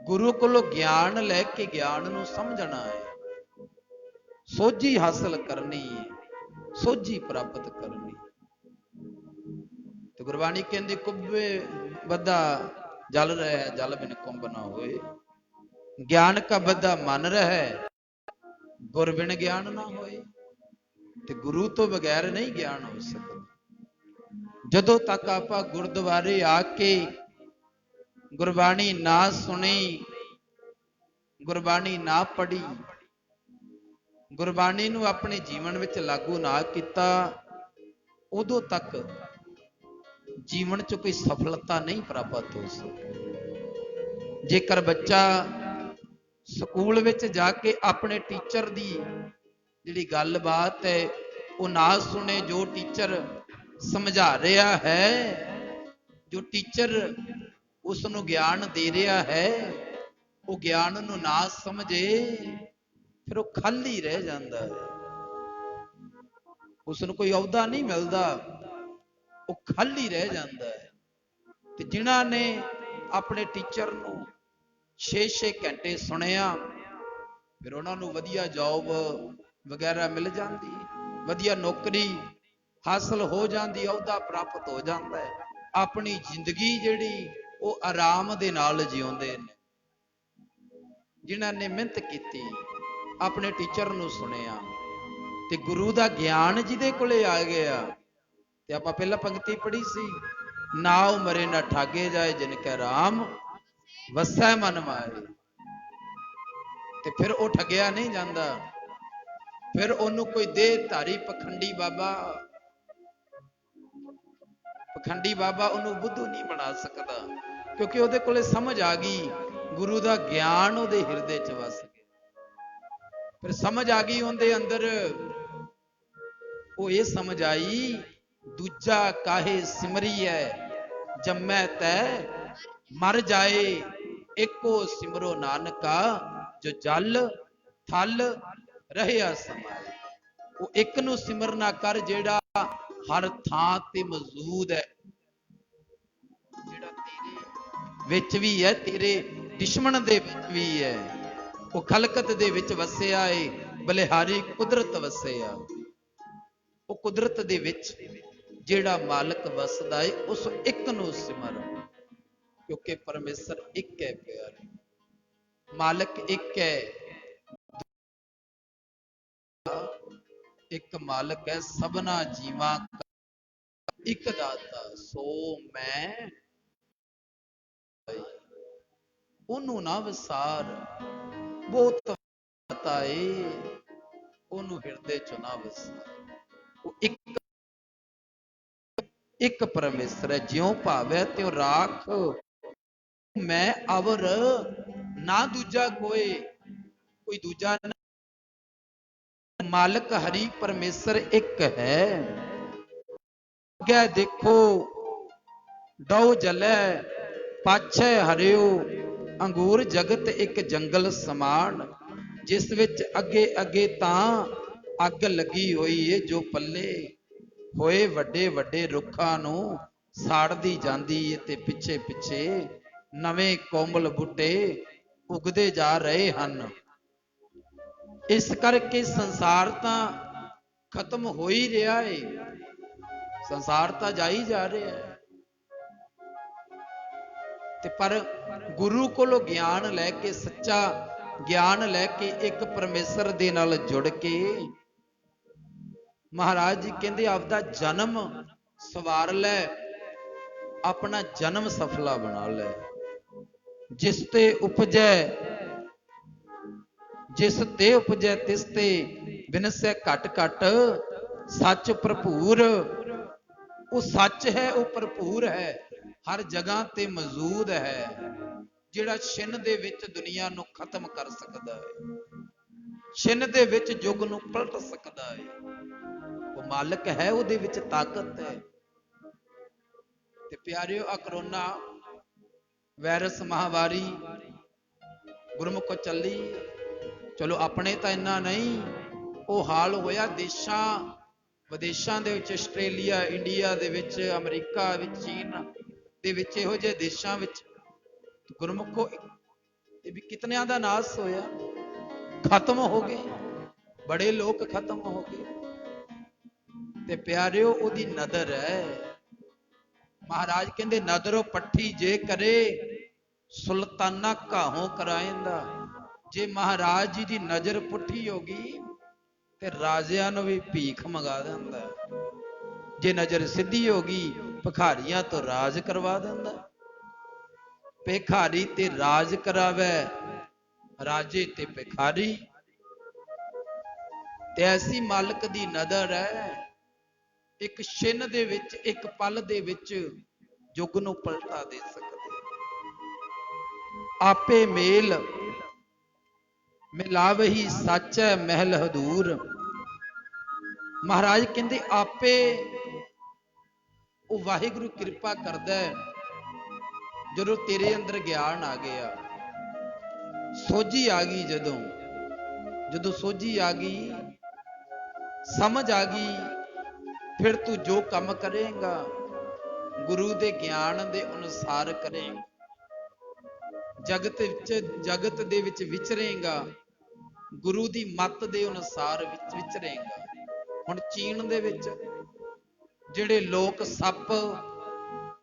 ਗੁਰੂ ਕੋਲੋਂ ਗਿਆਨ ਲੈ ਕੇ ਗਿਆਨ ਨੂੰ ਸਮਝਣਾ ਹੈ, ਸੋਝੀ ਹਾਸਲ ਕਰਨੀ ਹੈ, ਸੋਝੀ ਪ੍ਰਾਪਤ ਕਰਨੀ। ਤੇ ਗੁਰਬਾਣੀ ਕਹਿੰਦੀ ਕੁੱਬੇ ਬੱਧਾ ਜਲ ਰਹਿ, ਜਲ ਬਿਨ ਕੁੰਭ ਨਾ ਹੋਏ। ਗਿਆਨ ਕਾ ਬੱਧਾ ਮਨ ਰਹਿ, ਗੁਰ ਬਿਨ ਗਿਆਨ ਨਾ ਹੋਏ। ਤੇ ਗੁਰੂ ਤੋਂ ਬਗੈਰ ਨਹੀਂ ਗਿਆਨ ਹੋ ਸਕਦਾ। ਜਦੋਂ ਤੱਕ ਆਪਾਂ ਗੁਰਦੁਆਰੇ ਆ ਕੇ ਗੁਰਬਾਣੀ ਨਾ ਸੁਣੀ, ਗੁਰਬਾਣੀ ਨਾ ਪੜ੍ਹੀ, ਗੁਰਬਾਣੀ ਨੂੰ ਆਪਣੇ ਜੀਵਨ ਵਿੱਚ ਲਾਗੂ ਨਾ ਕੀਤਾ, ਉਦੋਂ ਤੱਕ ਜੀਵਨ 'ਚ ਕੋਈ ਸਫਲਤਾ ਨਹੀਂ ਪ੍ਰਾਪਤ ਹੋ ਸਕਦੀ। ਜੇਕਰ ਬੱਚਾ ਸਕੂਲ ਵਿੱਚ ਜਾ ਕੇ ਆਪਣੇ ਟੀਚਰ ਦੀ ਜਿਹੜੀ ਗੱਲਬਾਤ ਹੈ ਉਹ ਨਾ ਸੁਣੇ, ਜੋ ਟੀਚਰ ਸਮਝਾ ਰਿਹਾ ਹੈ, ਜੋ ਟੀਚਰ ਉਸ ਨੂੰ ਗਿਆਨ ਦੇ ਰਿਹਾ ਹੈ, ਉਹ ਗਿਆਨ ਨੂੰ ਨਾ ਸਮਝੇ, ਫਿਰ ਉਹ ਖਾਲੀ ਰਹਿ ਜਾਂਦਾ ਹੈ। ਉਸ ਨੂੰ ਕੋਈ ਅਹੁਦਾ ਨਹੀਂ ਮਿਲਦਾ, ਉਹ ਖਾਲੀ ਰਹਿ ਜਾਂਦਾ ਹੈ। ਤੇ ਜਿਨ੍ਹਾਂ ਨੇ ਆਪਣੇ ਟੀਚਰ ਨੂੰ 6-6 ਘੰਟੇ ਸੁਣਿਆ, ਫਿਰ ਉਹਨਾਂ ਨੂੰ ਵਧੀਆ ਜੌਬ ਵਗੈਰਾ ਮਿਲ ਜਾਂਦੀ, ਵਧੀਆ ਨੌਕਰੀ ਹਾਸਲ ਹੋ ਜਾਂਦੀ, ਅਹੁਦਾ ਪ੍ਰਾਪਤ ਹੋ ਜਾਂਦਾ ਹੈ। ਆਪਣੀ ਜ਼ਿੰਦਗੀ ਜਿਹੜੀ ਉਹ ਆਰਾਮ ਦੇ ਨਾਲ ਜਿਉਂਦੇ ਨੇ। ਜਿਨ੍ਹਾਂ ਨੇ ਮਿਹਨਤ ਕੀਤੀ, ਆਪਣੇ ਟੀਚਰ ਨੂੰ ਸੁਣਿਆ, ਤੇ ਗੁਰੂ ਦਾ ਗਿਆਨ ਜਿਹਦੇ ਕੋਲੇ ਆ ਗਿਆ। ਤੇ ਆਪਾਂ ਪਹਿਲਾਂ ਪੰਕਤੀ ਪੜ੍ਹੀ ਸੀ, ਨਾਉ ਮਰੇ ਨਾ ਠਾਗੇ ਜਾਏ ਜਿਨ ਕੈ ਰਾਮ ਵਸੈ ਮਨ ਮਾਏ। ਤੇ ਫਿਰ ਉਹ ਠੱਗਿਆ ਨਹੀਂ ਜਾਂਦਾ, ਫਿਰ ਉਹਨੂੰ ਕੋਈ ਦੇਹ ਧਾਰੀ ਪਖੰਡੀ ਬਾਬਾ ਉਹਨੂੰ ਬੁੱਧੂ ਨਹੀਂ ਬਣਾ ਸਕਦਾ, ਕਿਉਂਕਿ ਉਹਦੇ ਕੋਲੇ ਸਮਝ ਆ ਗਈ, ਗੁਰੂ ਦਾ ਗਿਆਨ ਉਹਦੇ ਹਿਰਦੇ 'ਚ ਵਸ ਗਿਆ। ਫਿਰ ਸਮਝ ਆ ਗਈ ਉਹਦੇ ਅੰਦਰ वो ये समझ आई दूजा काहे सिमरिए जम्मै तै मर जाए, एको सिमरो नानका जो जल थल रहया समाए। वो एक नू सिमरना कर जेड़ा हर थां ते मौजूद है, जेड़ा तेरे विच भी है, तेरे दुश्मन दे विच भी है। वो खलकत दे विच वसिया है, बलिहारी कुदरत वसिया। वो कुदरत दे विच जेड़ा मालक वसदा है, उस एक नू सिमर, क्योंकि परमेश्वर एक है प्यारे, मालक एक है। एक मालक है सबना जीवा का, एक दाता सो मैं ओनू ना विसार, बहुत पता है ओनू हिरदे चो ना विसार। वो एक परमेश्वर है, ज्यों भावे त्यों राख, मैं अवर ना दूजा कोई दूजा ना। मालक हरि परमेश्वर एक है। क्या देखो दो जले पाछे हरियो, अंगूर जगत एक जंगल समान, जिस विच अगे अगे तां अग लगी हुई है, जो पल्ले होए वड्डे वड्डे रुखां नूं साड़दी जांदी है, ते पिछे पिछे नवे कोमल बूटे उगदे जा रहे हन। इस करके संसार तां खत्म हो ही रहा है, संसार तां जा ही जा रहा है, ते पर गुरु कोलों ज्ञान लैके, सच्चा ज्ञान लैके एक परमेश्वर दे नाल जुड़ के महाराज जी कहंदे आपदा जन्म सवार लै, अपना जन्म सफला बना लै। जिस ते उपजै तिस ते बिनसै घट घट, सच भरपूर। वो सच है, वो भरपूर है, हर जगह ते मौजूद है, जिहड़ा छिन दे विच दुनिया नूं खत्म कर सकदा है, छिन दे विच युग नूं पलट सकदा है। वो मालक है, उहदे विच ताकत है। ते प्यारिओ, आ करोना वायरस महामारी गुरमुख चली, चलो अपने तां इन्ना नहीं, वो हाल होया देशां विदेशां दे विच, आस्ट्रेलिया इंडिया दे विच, अमरीका विच, चीन दे विच, इहो जिहे देशां विच गुरमुखो ये भी कितनियां दा नाश होया, खत्म हो गए, बड़े लोग खत्म हो गए। ते प्यारिओ, ओदी नदर है। महाराज कहंदे नदरों पट्ठी जे करे, सुल्ताना काहों कराएंदा। जे महाराज जी दी नजर पुठी होगी ते राजियां नूं भी भीख मंगा दिंदा। जे नजर सीधी होगी भिखारियां तो राज करवा दिंदा। भिखारी ते राज करावे, राजे ते भिखारी। ते ऐसी मालक दी नदर है, एक छिन दे विच, एक पल दे विच युग नूं पलटा दे सकदे। आपे मेल मिलावही सच है महल हदूर। महाराज कहंदे आपे वो वाहिगुरु कृपा करदा है। जदों तेरे अंदर ज्ञान आ गया, सोझी आ गई, जदों सोझी आ गई, समझ आ गई, फिर तू जो काम करेगा गुरु दे ज्ञान दे अनुसार करेगा। जगत दे विच विचरेगा, गुरु दी मत दे अनुसार विचरेगा। हुण चीन दे विच जिहड़े लोग सप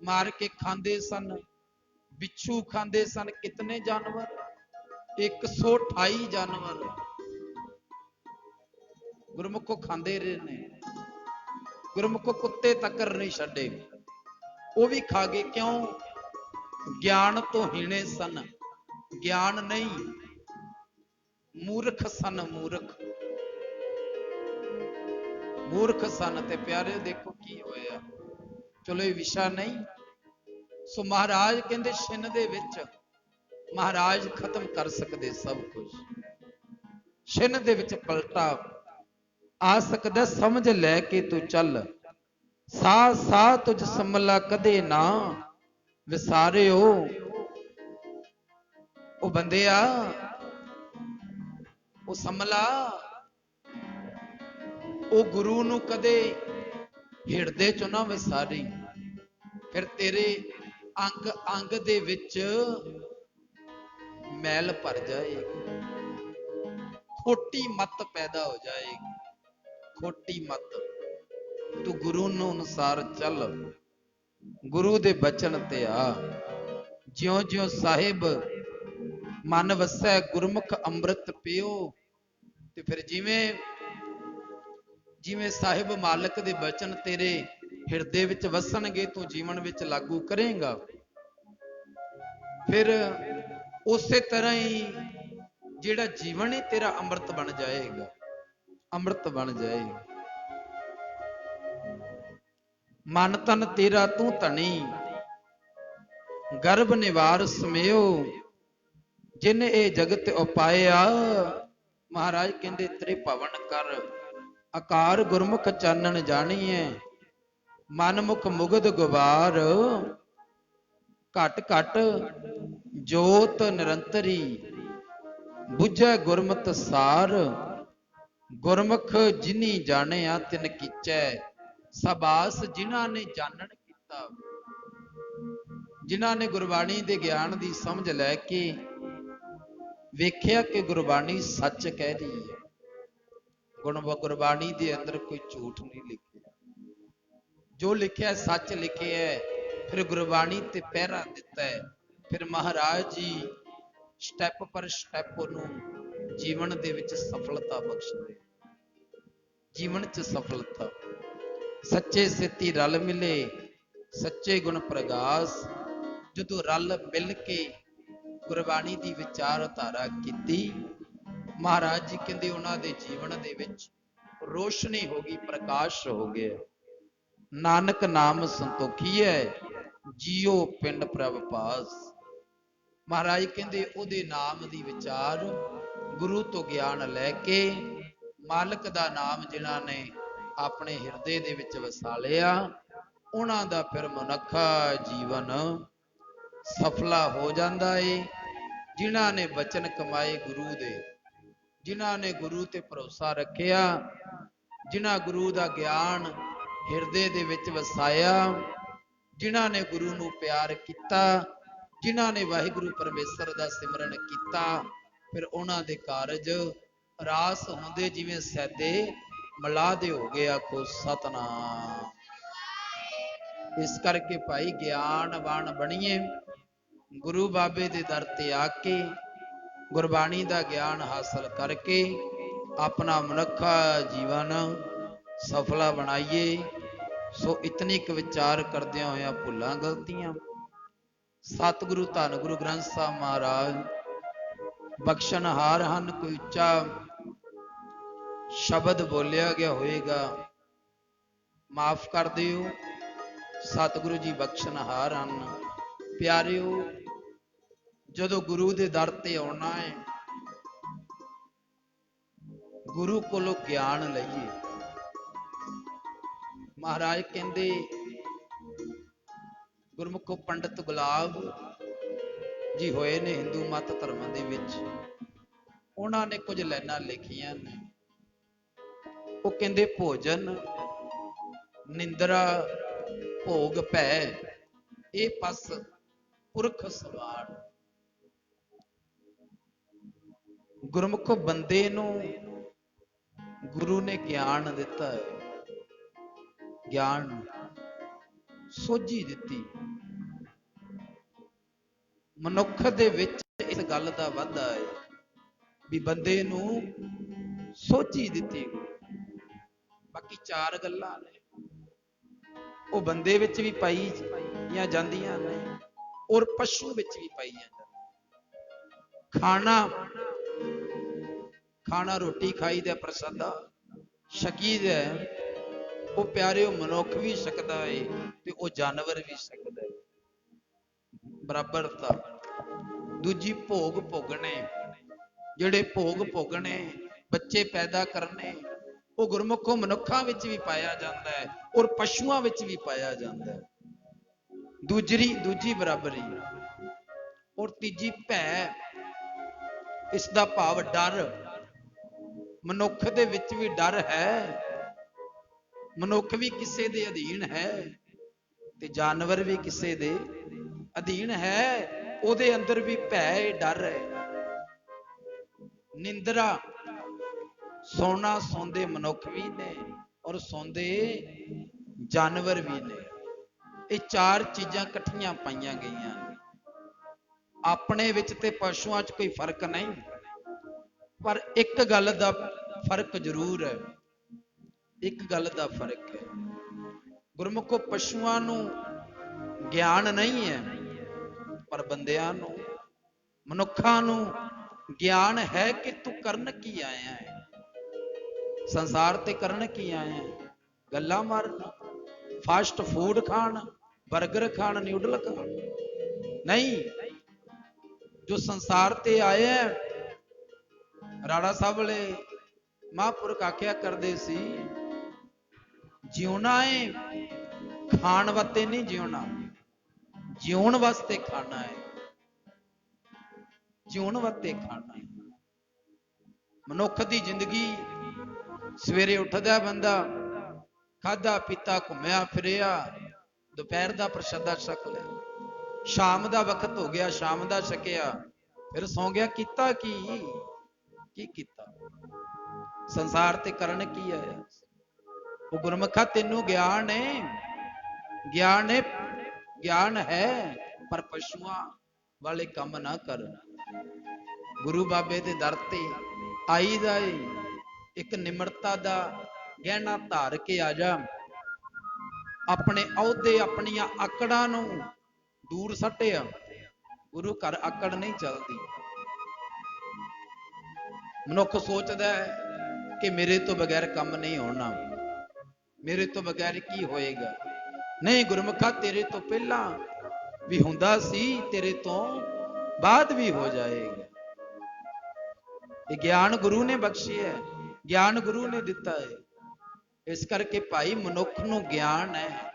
मार के खांदे सन, बिच्छू खांदे सन, कितने जानवर, 128 जानवर गुरमुखो खांदे रहे ने। गुरमुखो कुत्ते तकर नहीं छड्डे, वो भी खा गए। क्यों? ज्ञान तो हीणे सन, ज्ञान नहीं, मूर्ख सन, मूर्ख सन। ते प्यारे देखो की होया। चलो ये विशा नहीं। सो महाराज कहंदे छिन दे विच महाराज खत्म कर सकते सब कुछ। छिन दे विच पलटा ਆ ਸਕਦਾ ਸਮਝ ਲੈ ਕੇ ਤੂੰ ਚੱਲ, ਸਾਹ ਸਾਹ ਤੁਝ ਸੰਭਲਾ ਕਦੇ ਨਾ ਵਿਸਾਰਿਓ। ਉਹ ਬੰਦਿਆ, ਉਹ ਸੰਭਲਾ, ਉਹ ਗੁਰੂ ਨੂੰ ਕਦੇ ਹਿਰਦੇ ਚੋਂ ਨਾ ਵਿਸਾਰੀ, ਫਿਰ ਤੇਰੇ ਅੰਗ ਅੰਗ ਦੇ ਵਿੱਚ ਮੈਲ ਭਰ ਜਾਏਗੀ, ਖੋਟੀ ਮੱਤ ਪੈਦਾ ਹੋ ਜਾਏਗੀ, ਖੋਟੀ ਮੱਤ। ਤੂੰ ਗੁਰੂ ਨੂੰ ਅਨੁਸਾਰ ਚੱਲ, ਗੁਰੂ ਦੇ ਬਚਨ ਤੇ ਆ। ਜਿਉਂ ਜਿਉਂ ਸਾਹਿਬ ਮਨ ਵਸੈ ਗੁਰਮੁਖ ਅੰਮ੍ਰਿਤ ਪੀਓ, ਤੇ ਫਿਰ ਜਿਵੇਂ ਜਿਵੇਂ ਸਾਹਿਬ ਮਾਲਕ ਦੇ ਬਚਨ ਤੇਰੇ ਹਿਰਦੇ ਵਿੱਚ ਵਸਣਗੇ, ਤੂੰ ਜੀਵਨ ਵਿੱਚ ਲਾਗੂ ਕਰੇਂਗਾ, ਫਿਰ ਉਸੇ ਤਰ੍ਹਾਂ ਹੀ ਜਿਹੜਾ ਜੀਵਨ ਹੀ ਤੇਰਾ ਅੰਮ੍ਰਿਤ ਬਣ ਜਾਏਗਾ, ਅੰਮ੍ਰਿਤ ਬਣ ਜਾਏਗਾ। ਮਨ ਤਨ ਤੇਰਾ ਤੂੰ ਧਣੀ, ਗਰਭ ਨਿਵਾਰ ਸਮਿਓ, ਜਿਨ ਇਹ ਜਗਤ ਉਪਾਇਆ। ਮਹਾਰਾਜ ਕਹਿੰਦੇ ਤ੍ਰਿਭਵਨ ਕਰ ਆਕਾਰ ਗੁਰਮੁਖ ਚਾਨਣ ਜਾਣੀਐ, ਮਨ ਮੁਖ ਮੁਗਧ ਗੁਬਾਰ, ਘਟ ਘਟ ਜੋਤ ਨਿਰੰਤਰੀ, ਬੁਝੈ ਗੁਰਮਤ ਸਾਰ। ਗੁਰਮੁਖ ਜਿਨੀ ਜਾਣਿਆ ਤਿਨ ਕੀਚੈ, ਸਬਾਸ ਜਿਨ੍ਹਾਂ ਨੇ ਜਾਣਨ ਕੀਤਾ। ਜਿਨ੍ਹਾਂ ਨੇ ਗੁਰਬਾਣੀ ਦੇ ਗਿਆਨ ਦੀ ਸਮਝ ਲੈ ਕੇ ਵੇਖਿਆ ਕਿ ਗੁਰਬਾਣੀ ਸੱਚ ਕਹਿ ਰਹੀ ਹੈ, ਗੁਰਬਾਣੀ ਦੇ ਅੰਦਰ ਕੋਈ ਝੂਠ ਨਹੀਂ ਲਿਖਿਆ, ਜੋ ਲਿਖਿਆ ਸੱਚ ਲਿਖਿਆ ਹੈ। ਫਿਰ ਗੁਰਬਾਣੀ ਤੇ ਪਹਿਰਾ ਦਿੱਤਾ ਹੈ, ਫਿਰ ਮਹਾਰਾਜ ਜੀ ਸਟੈਪ ਪਰ ਸਟੈਪ ਉਹਨੂੰ ਜੀਵਨ ਦੇ ਵਿੱਚ ਸਫਲਤਾ ਬਖਸ਼ਦੇ, ਜੀਵਨ 'ਚ ਸਫਲਤਾ। ਸੱਚੇ ਸਿੱਤੀ ਰਲ ਮਿਲੇ, ਸੱਚੇ ਗੁਣ ਪ੍ਰਗਾਸ। ਜਦੋਂ ਰਲ ਮਿਲ ਕੇ ਗੁਰਬਾਣੀ ਦੀ ਵਿਚਾਰਧਾਰਾ ਕੀਤੀ, ਮਹਾਰਾਜ ਜੀ ਕਹਿੰਦੇ ਉਹਨਾਂ ਦੇ ਜੀਵਨ ਦੇ ਵਿੱਚ ਰੋਸ਼ਨੀ ਹੋ ਗਈ, ਪ੍ਰਕਾਸ਼ ਹੋ ਗਿਆ। ਨਾਨਕ ਨਾਮ ਸੰਤੋਖੀ ਹੈ, ਜੀਓ ਪਿੰਡ ਪ੍ਰਭ ਪਾਸ। ਮਹਾਰਾਜ ਕਹਿੰਦੇ ਉਹਦੇ ਨਾਮ ਦੀ ਵਿਚਾਰ, ਗੁਰੂ ਤੋਂ ਗਿਆਨ ਲੈ ਕੇ ਮਾਲਕ ਦਾ ਨਾਮ ਜਿਨ੍ਹਾਂ ਨੇ ਆਪਣੇ ਹਿਰਦੇ ਦੇ ਵਿੱਚ ਵਸਾ ਲਿਆ, ਉਹਨਾਂ ਦਾ ਫਿਰ ਮਨੁੱਖਾ ਜੀਵਨ ਸਫਲਾ ਹੋ ਜਾਂਦਾ ਏ। ਜਿਨ੍ਹਾਂ ਨੇ ਬਚਨ ਕਮਾਏ ਗੁਰੂ ਦੇ, ਜਿਨ੍ਹਾਂ ਨੇ ਗੁਰੂ ਤੇ ਭਰੋਸਾ ਰੱਖਿਆ, ਜਿਨ੍ਹਾਂ ਗੁਰੂ ਦਾ ਗਿਆਨ ਹਿਰਦੇ ਦੇ ਵਿੱਚ ਵਸਾਇਆ, ਜਿਨ੍ਹਾਂ ਨੇ ਗੁਰੂ ਨੂੰ ਪਿਆਰ ਕੀਤਾ, ਜਿਨ੍ਹਾਂ ਨੇ ਵਾਹਿਗੁਰੂ ਪਰਮੇਸ਼ਰ ਦਾ ਸਿਮਰਨ ਕੀਤਾ, ਫਿਰ ਉਹਨਾਂ ਦੇ ਕਾਰਜ ਰਾਸ ਹੁੰਦੇ ਜਿਵੇਂ ਸੈਦੇ ਮਲਾਹ ਦੇ ਹੋ ਗਏ। ਆਖੋ ਸਤਨਾਮ। ਇਸ ਕਰਕੇ ਭਾਈ ਗਿਆਨਵਾਨ ਬਣੀਏ, ਗੁਰੂ ਬਾਬੇ ਦੇ ਦਰ ਤੇ ਆ ਕੇ ਗੁਰਬਾਣੀ ਦਾ ਗਿਆਨ ਹਾਸਲ ਕਰਕੇ ਆਪਣਾ ਮਨੁੱਖਾ ਜੀਵਨ ਸਫਲਾ ਬਣਾਈਏ। ਸੋ ਇਤਨੀ ਕੁ ਵਿਚਾਰ ਕਰਦਿਆਂ ਹੋਇਆਂ ਭੁੱਲਾਂ ਗਲਤੀਆਂ ਸਤਿਗੁਰੂ ਧੰਨ ਗੁਰੂ ਗ੍ਰੰਥ ਸਾਹਿਬ ਮਹਾਰਾਜ ਬਖਸ਼ਣਹਾਰ ਹਨ। ਕੋਈ ਉੱਚਾ ਸ਼ਬਦ ਬੋਲਿਆ ਗਿਆ ਹੋਏਗਾ ਮਾਫ ਕਰ ਦਿਓ। ਸਤਿਗੁਰੂ ਜੀ ਬਖਸ਼ਣਹਾਰ ਹਨ। ਪਿਆਰਿਓ, ਜਦੋਂ ਗੁਰੂ ਦੇ ਦਰ ਤੇ ਆਉਣਾ ਹੈ, ਗੁਰੂ ਕੋਲੋਂ ਗਿਆਨ ਲਈਏ। ਮਹਾਰਾਜ ਕਹਿੰਦੇ, ਗੁਰਮੁਖੋ ਪੰਡਤ ਗੁਲਾਬ ਜੀ ਹੋਏ ਨੇ ਹਿੰਦੂ ਮਤ ਧਰਮਾਂ ਦੇ ਵਿੱਚ, ਉਹਨਾਂ ਨੇ ਕੁਝ ਲਾਈਨਾਂ ਲਿਖੀਆਂ ਨੇ। ਉਹ ਕਹਿੰਦੇ, ਭੋਜਨ ਨਿੰਦਰਾ ਭੋਗ ਭੈ, ਇਹ ਪਸ ਪੁਰਖ ਸਵਾਰ। ਗੁਰਮੁਖੋ ਬੰਦੇ ਨੂੰ ਗੁਰੂ ਨੇ ਗਿਆਨ ਦਿੱਤਾ ਹੈ, ਗਿਆਨ ਸੋਝੀ ਦਿੱਤੀ। ਮਨੁੱਖ ਦੇ ਵਿੱਚ ਇਸ ਗੱਲ ਦਾ ਵਾਧਾ ਹੈ ਵੀ ਬੰਦੇ ਨੂੰ ਸੋਝੀ ਦਿੱਤੀ। ਬਾਕੀ ਚਾਰ ਗੱਲਾਂ ਨੇ ਉਹ ਬੰਦੇ ਵਿੱਚ ਵੀ ਪਾਈਆਂ ਜਾਂਦੀਆਂ ਨੇ ਔਰ ਪਸ਼ੂ ਵਿੱਚ ਵੀ ਪਾਈਆਂ ਜਾਂਦੀਆਂ। ਖਾਣਾ ਰੋਟੀ ਖਾਈਦਾ, ਪ੍ਰਸਾਦਾ ਛਕੀਦਾ, ਉਹ ਪਿਆਰਿਓ ਮਨੁੱਖ ਵੀ ਸਕਦਾ ਹੈ ਤੇ ਉਹ ਜਾਨਵਰ ਵੀ ਸਕਦਾ ਹੈ, ਬਰਾਬਰਤਾ। ਦੂਜੀ ਭੋਗ ਭੋਗਣੇ, ਜਿਹੜੇ ਭੋਗ ਭੋਗਣੇ, ਬੱਚੇ ਪੈਦਾ ਕਰਨੇ, ਉਹ ਗੁਰਮੁਖੋ ਮਨੁੱਖਾਂ ਵਿੱਚ ਵੀ ਪਾਇਆ ਜਾਂਦਾ ਹੈ ਔਰ ਪਸ਼ੂਆਂ ਵਿੱਚ ਵੀ ਪਾਇਆ ਜਾਂਦਾ ਹੈ। ਦੂਜੀ ਬਰਾਬਰੀ ਔਰ ਤੀਜੀ ਭੈ। ਇਸ ਦਾ ਭਾਵ ਡਰ। ਮਨੁੱਖ ਦੇ ਵਿੱਚ ਵੀ ਡਰ ਹੈ, ਮਨੁੱਖ ਵੀ ਕਿਸੇ ਦੇ ਅਧੀਨ ਹੈ ਤੇ ਜਾਨਵਰ ਵੀ ਕਿਸੇ ਦੇ ਅਧੀਨ ਹੈ, ਉਹਦੇ ਅੰਦਰ ਵੀ ਭੈ ਡਰ ਹੈ। ਨਿੰਦਰਾ, ਸੋਨਾ ਸੌਂਦੇ ਮਨੁੱਖ ਵੀ ਨੇ ਔਰ ਸੌਂਦੇ ਜਾਨਵਰ ਵੀ ਨੇ। ਇਹ ਚਾਰ ਚੀਜ਼ਾਂ ਇਕੱਠੀਆਂ ਪਾਈਆਂ ਗਈਆਂ ਨੇ। ਆਪਣੇ ਵਿੱਚ ਤੇ ਪਸ਼ੂਆਂ 'ਚ ਕੋਈ ਫਰਕ ਨਹੀਂ, ਪਰ ਇੱਕ ਗੱਲ ਦਾ ਫਰਕ ਜ਼ਰੂਰ ਹੈ। ਇੱਕ ਗੱਲ ਦਾ ਫਰਕ ਹੈ, ਗੁਰਮੁਖੋ ਪਸ਼ੂਆਂ ਨੂੰ ਗਿਆਨ ਨਹੀਂ ਹੈ, ਪਰ ਬੰਦਿਆਂ ਨੂੰ, ਮਨੁੱਖਾਂ ਨੂੰ ਗਿਆਨ ਹੈ ਕਿ ਤੂੰ ਕਰਨ ਕੀ ਆਇਆ ਹੈ। ਸੰਸਾਰ ਤੇ ਕਰਨ ਕੀ ਆਇਆ ਹੈ? ਗੱਲਾਂ ਮਾਰਨ, ਫਾਸਟ ਫੂਡ ਖਾਣ, ਬਰਗਰ ਖਾਣ, ਨਿਊਡਲ ਖਾਣ? ਨਹੀਂ, ਜੋ ਸੰਸਾਰ ਤੇ ਆਇਆ, ਰਾੜਾ ਸਾਹਿਬ ਵਾਲੇ ਮਹਾਂਪੁਰਖ ਆਖਿਆ ਕਰਦੇ ਸੀ, ਜਿਉਣਾ ਹੈ ਖਾਣ ਵਾਸਤੇ ਨਹੀਂ ਜਿਉਣਾ, ਜਿਉਣ ਵਾਸਤੇ ਖਾਣਾ ਹੈ, ਜਿਉਣ ਵਾਸਤੇ ਖਾਣਾ ਹੈ। ਮਨੁੱਖ ਦੀ ਜ਼ਿੰਦਗੀ, ਸਵੇਰੇ ਉੱਠਦਾ ਬੰਦਾ, ਖਾਧਾ ਪੀਤਾ, ਘੁੰਮਿਆ ਫਿਰਿਆ, ਦੁਪਹਿਰ ਦਾ ਪ੍ਰਸ਼ਾਦਾ ਛਕ ਲਿਆ, ਸ਼ਾਮ ਦਾ ਵਕਤ ਹੋ ਗਿਆ, ਸ਼ਾਮ ਦਾ ਛਕਿਆ, ਫਿਰ ਸੌਂ ਗਿਆ। ਕੀਤਾ ਕੀ ਕੀਤਾ? ਸੰਸਾਰ ਤੇ ਕਰਨ ਕੀ ਆਇਆ? ਉਹ ਗੁਰਮੁਖਾ ਤੈਨੂੰ ਗਿਆਨ ਹੈ, ਗਿਆਨ ਹੈ, ਪਰ ਪਸ਼ੂਆਂ ਵਾਲੇ ਕੰਮ ਨਾ ਕਰ। ਗੁਰੂ ਬਾਬੇ ਦੇ ਦਰ ਤੇ ਆਈ ਦਾ ਏ, ਇੱਕ ਨਿਮਰਤਾ ਦਾ ਗਹਿਣਾ ਧਾਰ ਕੇ ਆ ਜਾ। ਆਪਣੇ ਅਹੁਦੇ, ਆਪਣੀਆਂ ਆਕੜਾਂ ਨੂੰ ਦੂਰ ਸੱਟਿਆ। ਗੁਰੂ ਘਰ ਆਕੜ ਨਹੀਂ ਚੱਲਦੀ। ਮਨੁੱਖ ਸੋਚਦਾ ਹੈ ਕਿ ਮੇਰੇ ਤੋਂ ਬਗੈਰ ਕੰਮ ਨਹੀਂ ਹੋਣਾ, ਮੇਰੇ ਤੋਂ ਬਗੈਰ ਕੀ ਹੋਏਗਾ। ਨਹੀਂ ਗੁਰਮੁਖਾ, ਤੇਰੇ ਤੋਂ ਪਹਿਲਾਂ ਵੀ ਹੁੰਦਾ ਸੀ, ਤੇਰੇ ਤੋਂ ਬਾਅਦ ਵੀ ਹੋ ਜਾਏਗਾ। ਇਹ ਗਿਆਨ ਗੁਰੂ ਨੇ ਬਖਸ਼ਿਆ, ਗਿਆਨ ਗੁਰੂ ਨੇ ਦਿੱਤਾ ਹੈ। ਇਸ ਕਰਕੇ ਭਾਈ ਮਨੁੱਖ ਨੂੰ ਗਿਆਨ ਹੈ।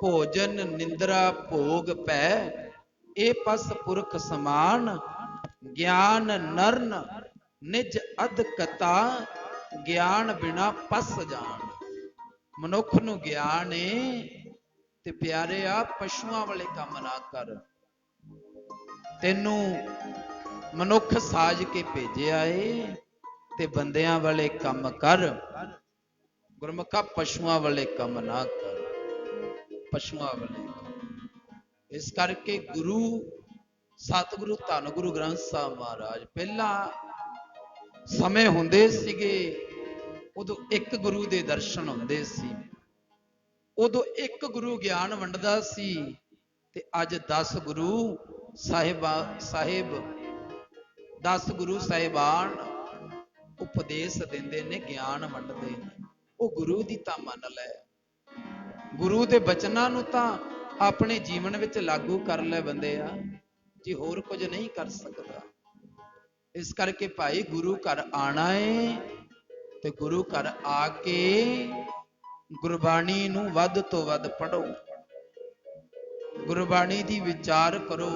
ਭੋਜਨ ਨਿੰਦਰਾ ਭੋਗ ਪੈ, ਇਹ ਪਸ ਪੁਰਖ ਸਮਾਨ, ਗਿਆਨ ਨਰਨ ਨਿਜ ਅਧ ਕਤਾ, ਗਿਆਨ ਬਿਨਾ ਪਸ ਜਾਣ। ਮਨੁੱਖ ਨੂੰ ਗਿਆਨ ਏ ਤੇ ਪਿਆਰਿਆ ਪਸ਼ੂਆਂ ਵਾਲੇ ਕੰਮ ਨਾ ਕਰ। ਤੈਨੂੰ ਮਨੁੱਖ ਸਾਜ ਕੇ ਭੇਜਿਆ ਏ ਤੇ ਬੰਦਿਆਂ ਵਾਲੇ ਕੰਮ ਕਰ। ਗੁਰਮੁਖਾ ਪਸ਼ੂਆਂ ਵਾਲੇ ਕੰਮ ਨਾ ਕਰ, ਪਸ਼ੂਆਂ ਵਾਲੇ ਕੰਮ। ਇਸ ਕਰਕੇ ਗੁਰੂ ਸਤਿਗੁਰੂ ਧੰਨ ਗੁਰੂ ਗ੍ਰੰਥ ਸਾਹਿਬ ਮਹਾਰਾਜ, ਪਹਿਲਾਂ ਸਮੇਂ ਹੁੰਦੇ ਸੀਗੇ ਉਦੋਂ ਇੱਕ ਗੁਰੂ ਦੇ ਦਰਸ਼ਨ ਹੁੰਦੇ ਸੀ, ਉਦੋਂ ਇੱਕ ਗੁਰੂ ਗਿਆਨ ਵੰਡਦਾ ਸੀ, ਤੇ ਅੱਜ 10 ਗੁਰੂ ਸਾਹਿਬ 10 ਗੁਰੂ ਸਾਹਿਬਾਨ ਉਪਦੇਸ਼ ਦਿੰਦੇ ਨੇ, ਗਿਆਨ ਵੰਡਦੇ ਨੇ। ਉਹ ਗੁਰੂ ਦੀ ਤਾਂ ਮੰਨ ਲੈ, ਗੁਰੂ ਦੇ ਬਚਨਾਂ ਨੂੰ ਤਾਂ ਆਪਣੇ ਜੀਵਨ ਵਿੱਚ ਲਾਗੂ ਕਰ ਲੈ ਬੰਦਿਆ, ਜੀ ਹੋਰ ਕੁਝ ਨਹੀਂ ਕਰ ਸਕਦਾ। ਇਸ ਕਰਕੇ ਭਾਈ ਗੁਰੂ ਘਰ ਆਣਾ ਏ ਤੇ ਗੁਰੂ ਘਰ ਆ ਕੇ ਗੁਰਬਾਣੀ ਨੂੰ ਵੱਧ ਤੋਂ ਵੱਧ ਪੜ੍ਹੋ, ਗੁਰਬਾਣੀ ਦੀ ਵਿਚਾਰ ਕਰੋ।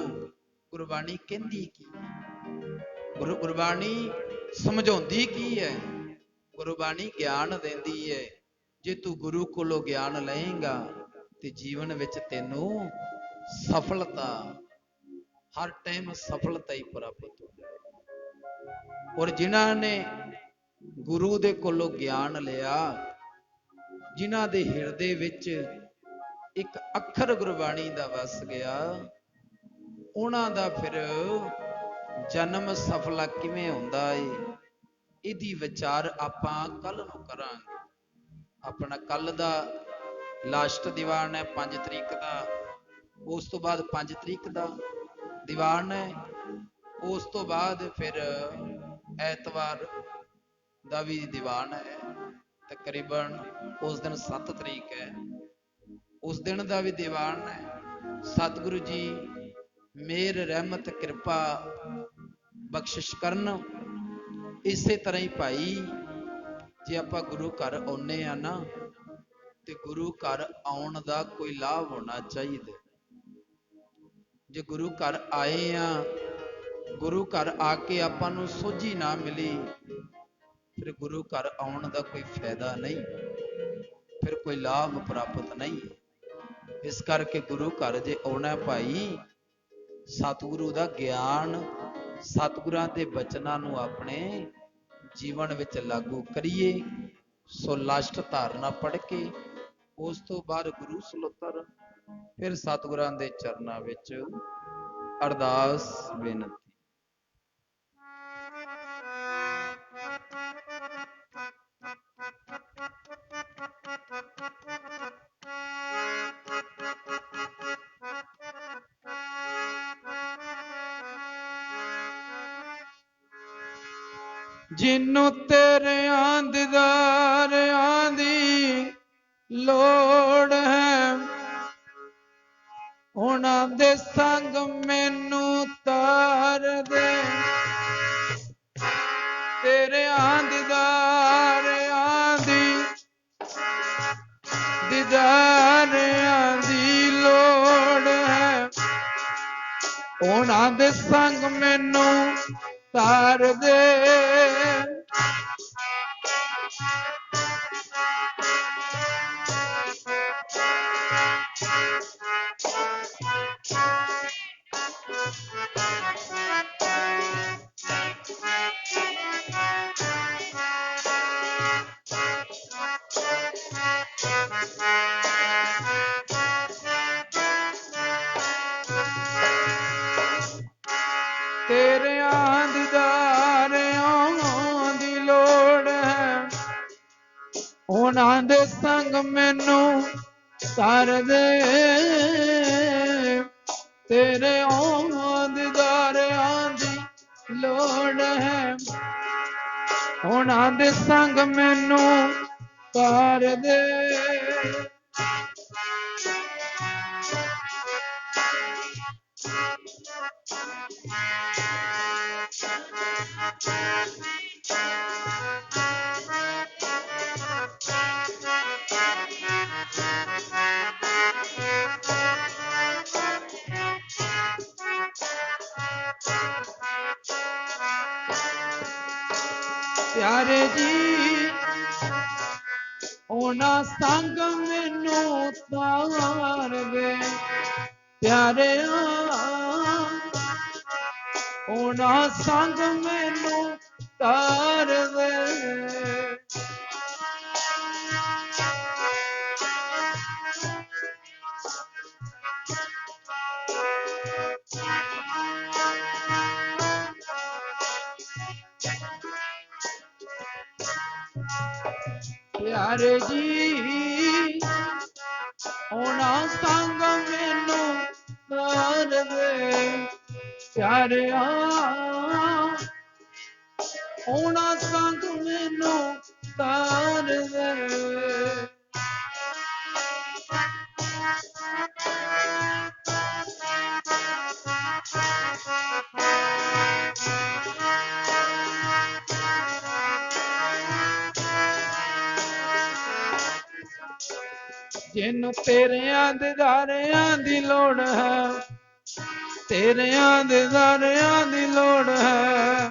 ਗੁਰਬਾਣੀ ਕਹਿੰਦੀ ਕੀ, ਗੁਰਬਾਣੀ ਸਮਝਾਉਂਦੀ ਕੀ ਹੈ? ਗੁਰਬਾਣੀ ਗਿਆਨ ਦਿੰਦੀ ਹੈ। ਜੇ ਤੂੰ ਗੁਰੂ ਕੋਲੋਂ ਗਿਆਨ ਲਏਗਾ ਤੇ ਜੀਵਨ ਵਿੱਚ ਤੈਨੂੰ ਸਫਲਤਾ, ਹਰ ਟਾਈਮ ਸਫਲਤਾ ਹੀ ਪ੍ਰਾਪਤ ਹੋ। ਔਰ ਜਿਨ੍ਹਾਂ ਨੇ ਗੁਰੂ ਦੇ ਕੋਲੋਂ ਗਿਆਨ ਲਿਆ, ਜਿਨ੍ਹਾਂ ਦੇ ਹਿਰਦੇ ਵਿੱਚ ਇੱਕ ਅੱਖਰ ਗੁਰਬਾਣੀ ਦਾ ਵਸ ਗਿਆ, ਉਹਨਾਂ ਦਾ ਫਿਰ ਜਨਮ ਸਫਲਾ ਕਿਵੇਂ ਹੁੰਦਾ ਏ, ਇਹਦੀ ਵਿਚਾਰ ਆਪਾਂ ਕੱਲ ਨੂੰ ਕਰਾਂਗੇ। ਆਪਣਾ ਕੱਲ ਦਾ ਲਾਸਟ ਦੀਵਾਨ ਹੈ 5 ਤਰੀਕ ਦਾ, ਉਸ ਤੋਂ ਬਾਅਦ 5 ਤਰੀਕ ਦਾ ਦੀਵਾਨ ਹੈ, ਉਸ ਤੋਂ ਬਾਅਦ ਫਿਰ ਐਤਵਾਰ ਦਾ ਵੀ ਦੀਵਾਨ ਹੈ, ਤਕਰੀਬਨ ਉਸ ਦਿਨ 7 ਤਰੀਕ ਹੈ, ਉਸ ਦਿਨ ਦਾ ਵੀ ਦੀਵਾਨ ਹੈ। ਸਤਿਗੁਰੂ ਜੀ ਮੇਰ ਰਹਿਮਤ ਕਿਰਪਾ ਬਖਸ਼ਿਸ਼ ਕਰਨ। ਇਸੇ ਤਰ੍ਹਾਂ ਹੀ ਭਾਈ जे आपां गुरु घर आउने आ ना ते गुरु घर आउण दा कोई लाभ होना चाहिए। जे गुरु घर आए आ गुरु घर आके आपां नूं सोझी ना मिली फिर गुरु घर आउण दा कोई फायदा नहीं, फिर कोई लाभ प्राप्त नहीं। इस करके गुरु घर जे आउणा भाई सतगुरु दा ज्ञान सतगुरां दे बचनां नूं अपने जीवन विच लागू करिए। सो लास्ट धारना पढ़ के उस तो बाद गुरु सलोतर फिर सतगुरां दे चरनां विच अरदास बेनती। जिन्नू तेरे दीदारियां दी लोड़ है उन्हां दे संग मैनू तार दे। तेरे दीदारियां दी लोड़ है उन्हां दे संग मैनू तार दे। तेरे दीदारियां दी लोड़ है उन्हां दे संग मैनू तार दे। तेरे दीदारियां दी लोड़ है उन्हां दे संग मैनू तार दे। प्यारे जी ओना संग मैनू तार दे। प्यारे ओना संग मैनू तार दे। प्यारे जी ओना संग मैनू तार दे। प्यारे ओना संग मैनू तार दे। जिन्नू तेरे दीदारियां दी लोड़ है तेरे दीदारियां दी लोड़ है।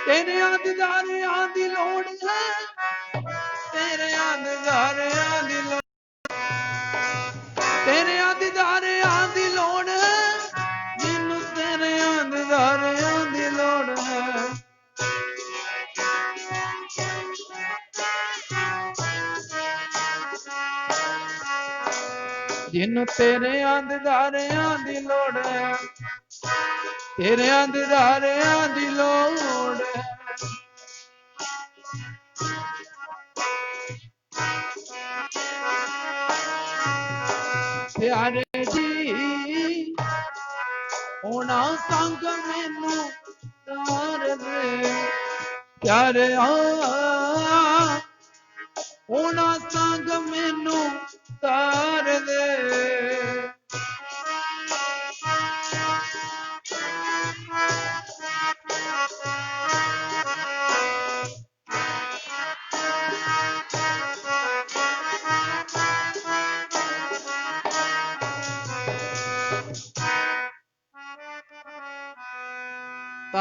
तेरे दीदारियां दी लोड़ है तेरे दीदारियां दी लोड़। तेरे दीदारियां दी लोड़ है जिन्नू तेरे दीदारियां दी लोड़ है। जिन्नू तेरे दीदारियां दी लोड़ है तेरे दीदारियां दी लोड़ है। प्यारे जी ओना संग मैनू तार दे। प्यारे ओना संग मैनू तार दे।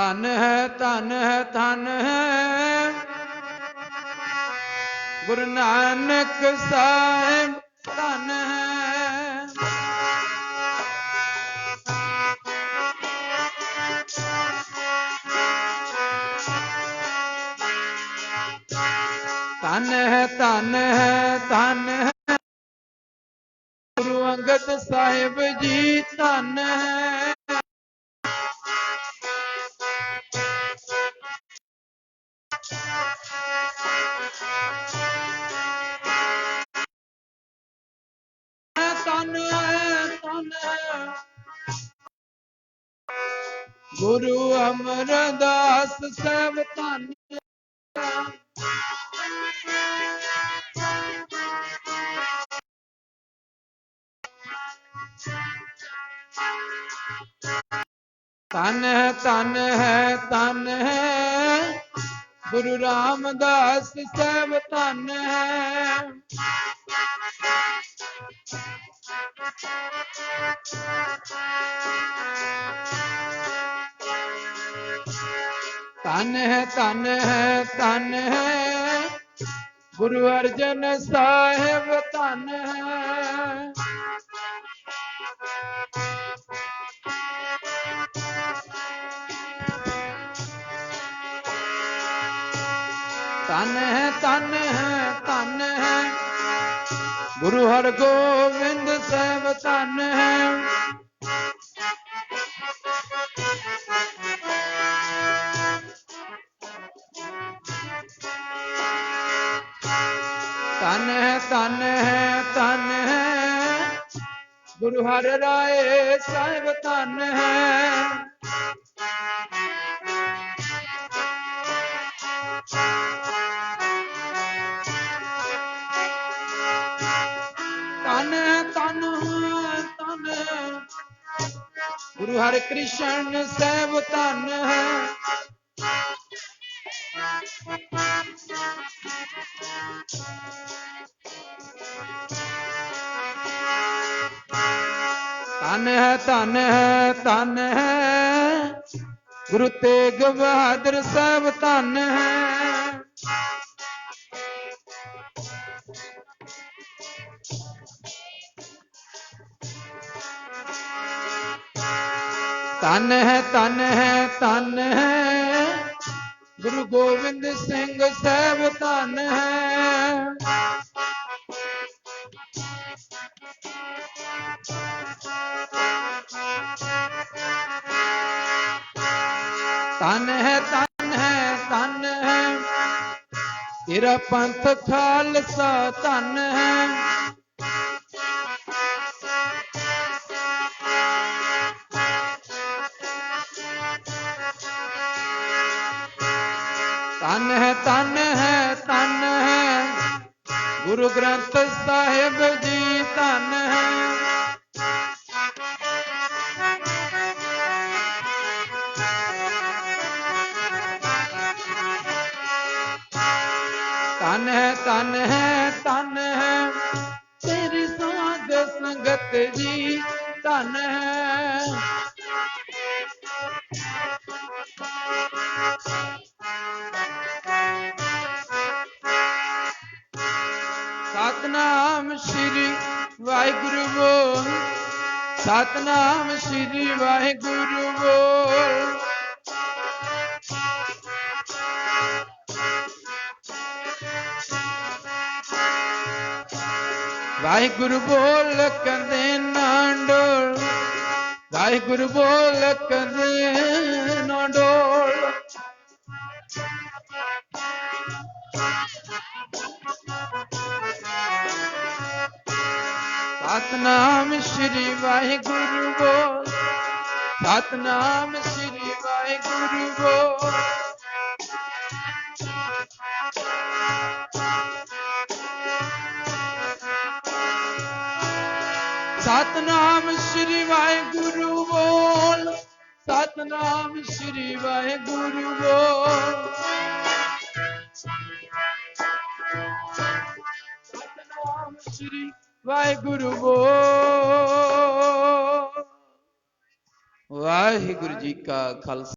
धन है धन है धन है गुरु नानक साहिब धन है। धन है धन है धन है गुरु अंगद साहिब जी धन है। गुरु अमरदास सब धन धन है धन है धन है गुरु रामदास सब धन है। धन है धन है धन है गुरु अर्जन साहिब धन है। धन है धन है धन है गुरु हरगोविंद साहिब धन है। धन है धन है धन है गुरु हर राय साहिब धन है। धन है धन है धन है गुरु हरि कृष्ण साहिब धन है। धन है धन है धन है गुरु तेग बहादुर साहिब धन है। धन है धन है धन है गुरु गोविंद सिंह साहिब धन है। धन है धन है धन है तेरा पंथ खालसा धन है। धन है धन है धन है गुरु ग्रंथ साहिब जी धन है। धन है धन है धन है तेरी साध संगत जी धन है। सतनाम श्री वाहिगुरु बोल सतनाम श्री वाहिगुरु बोल। वाहिगुरु बोल कंदे ना डोल वाहिगुरु बोल कंदे ना डोल। सतनाम श्री वाहिगुरु बोल सतनाम श्री वाहिगुरु बोल। सतनाम श्री वाहिगुरु बोल सतनाम श्री वाहिगुरु बोल। सतनाम श्री वाहिगुरु बोल। वाहिगुरु जी का खालसा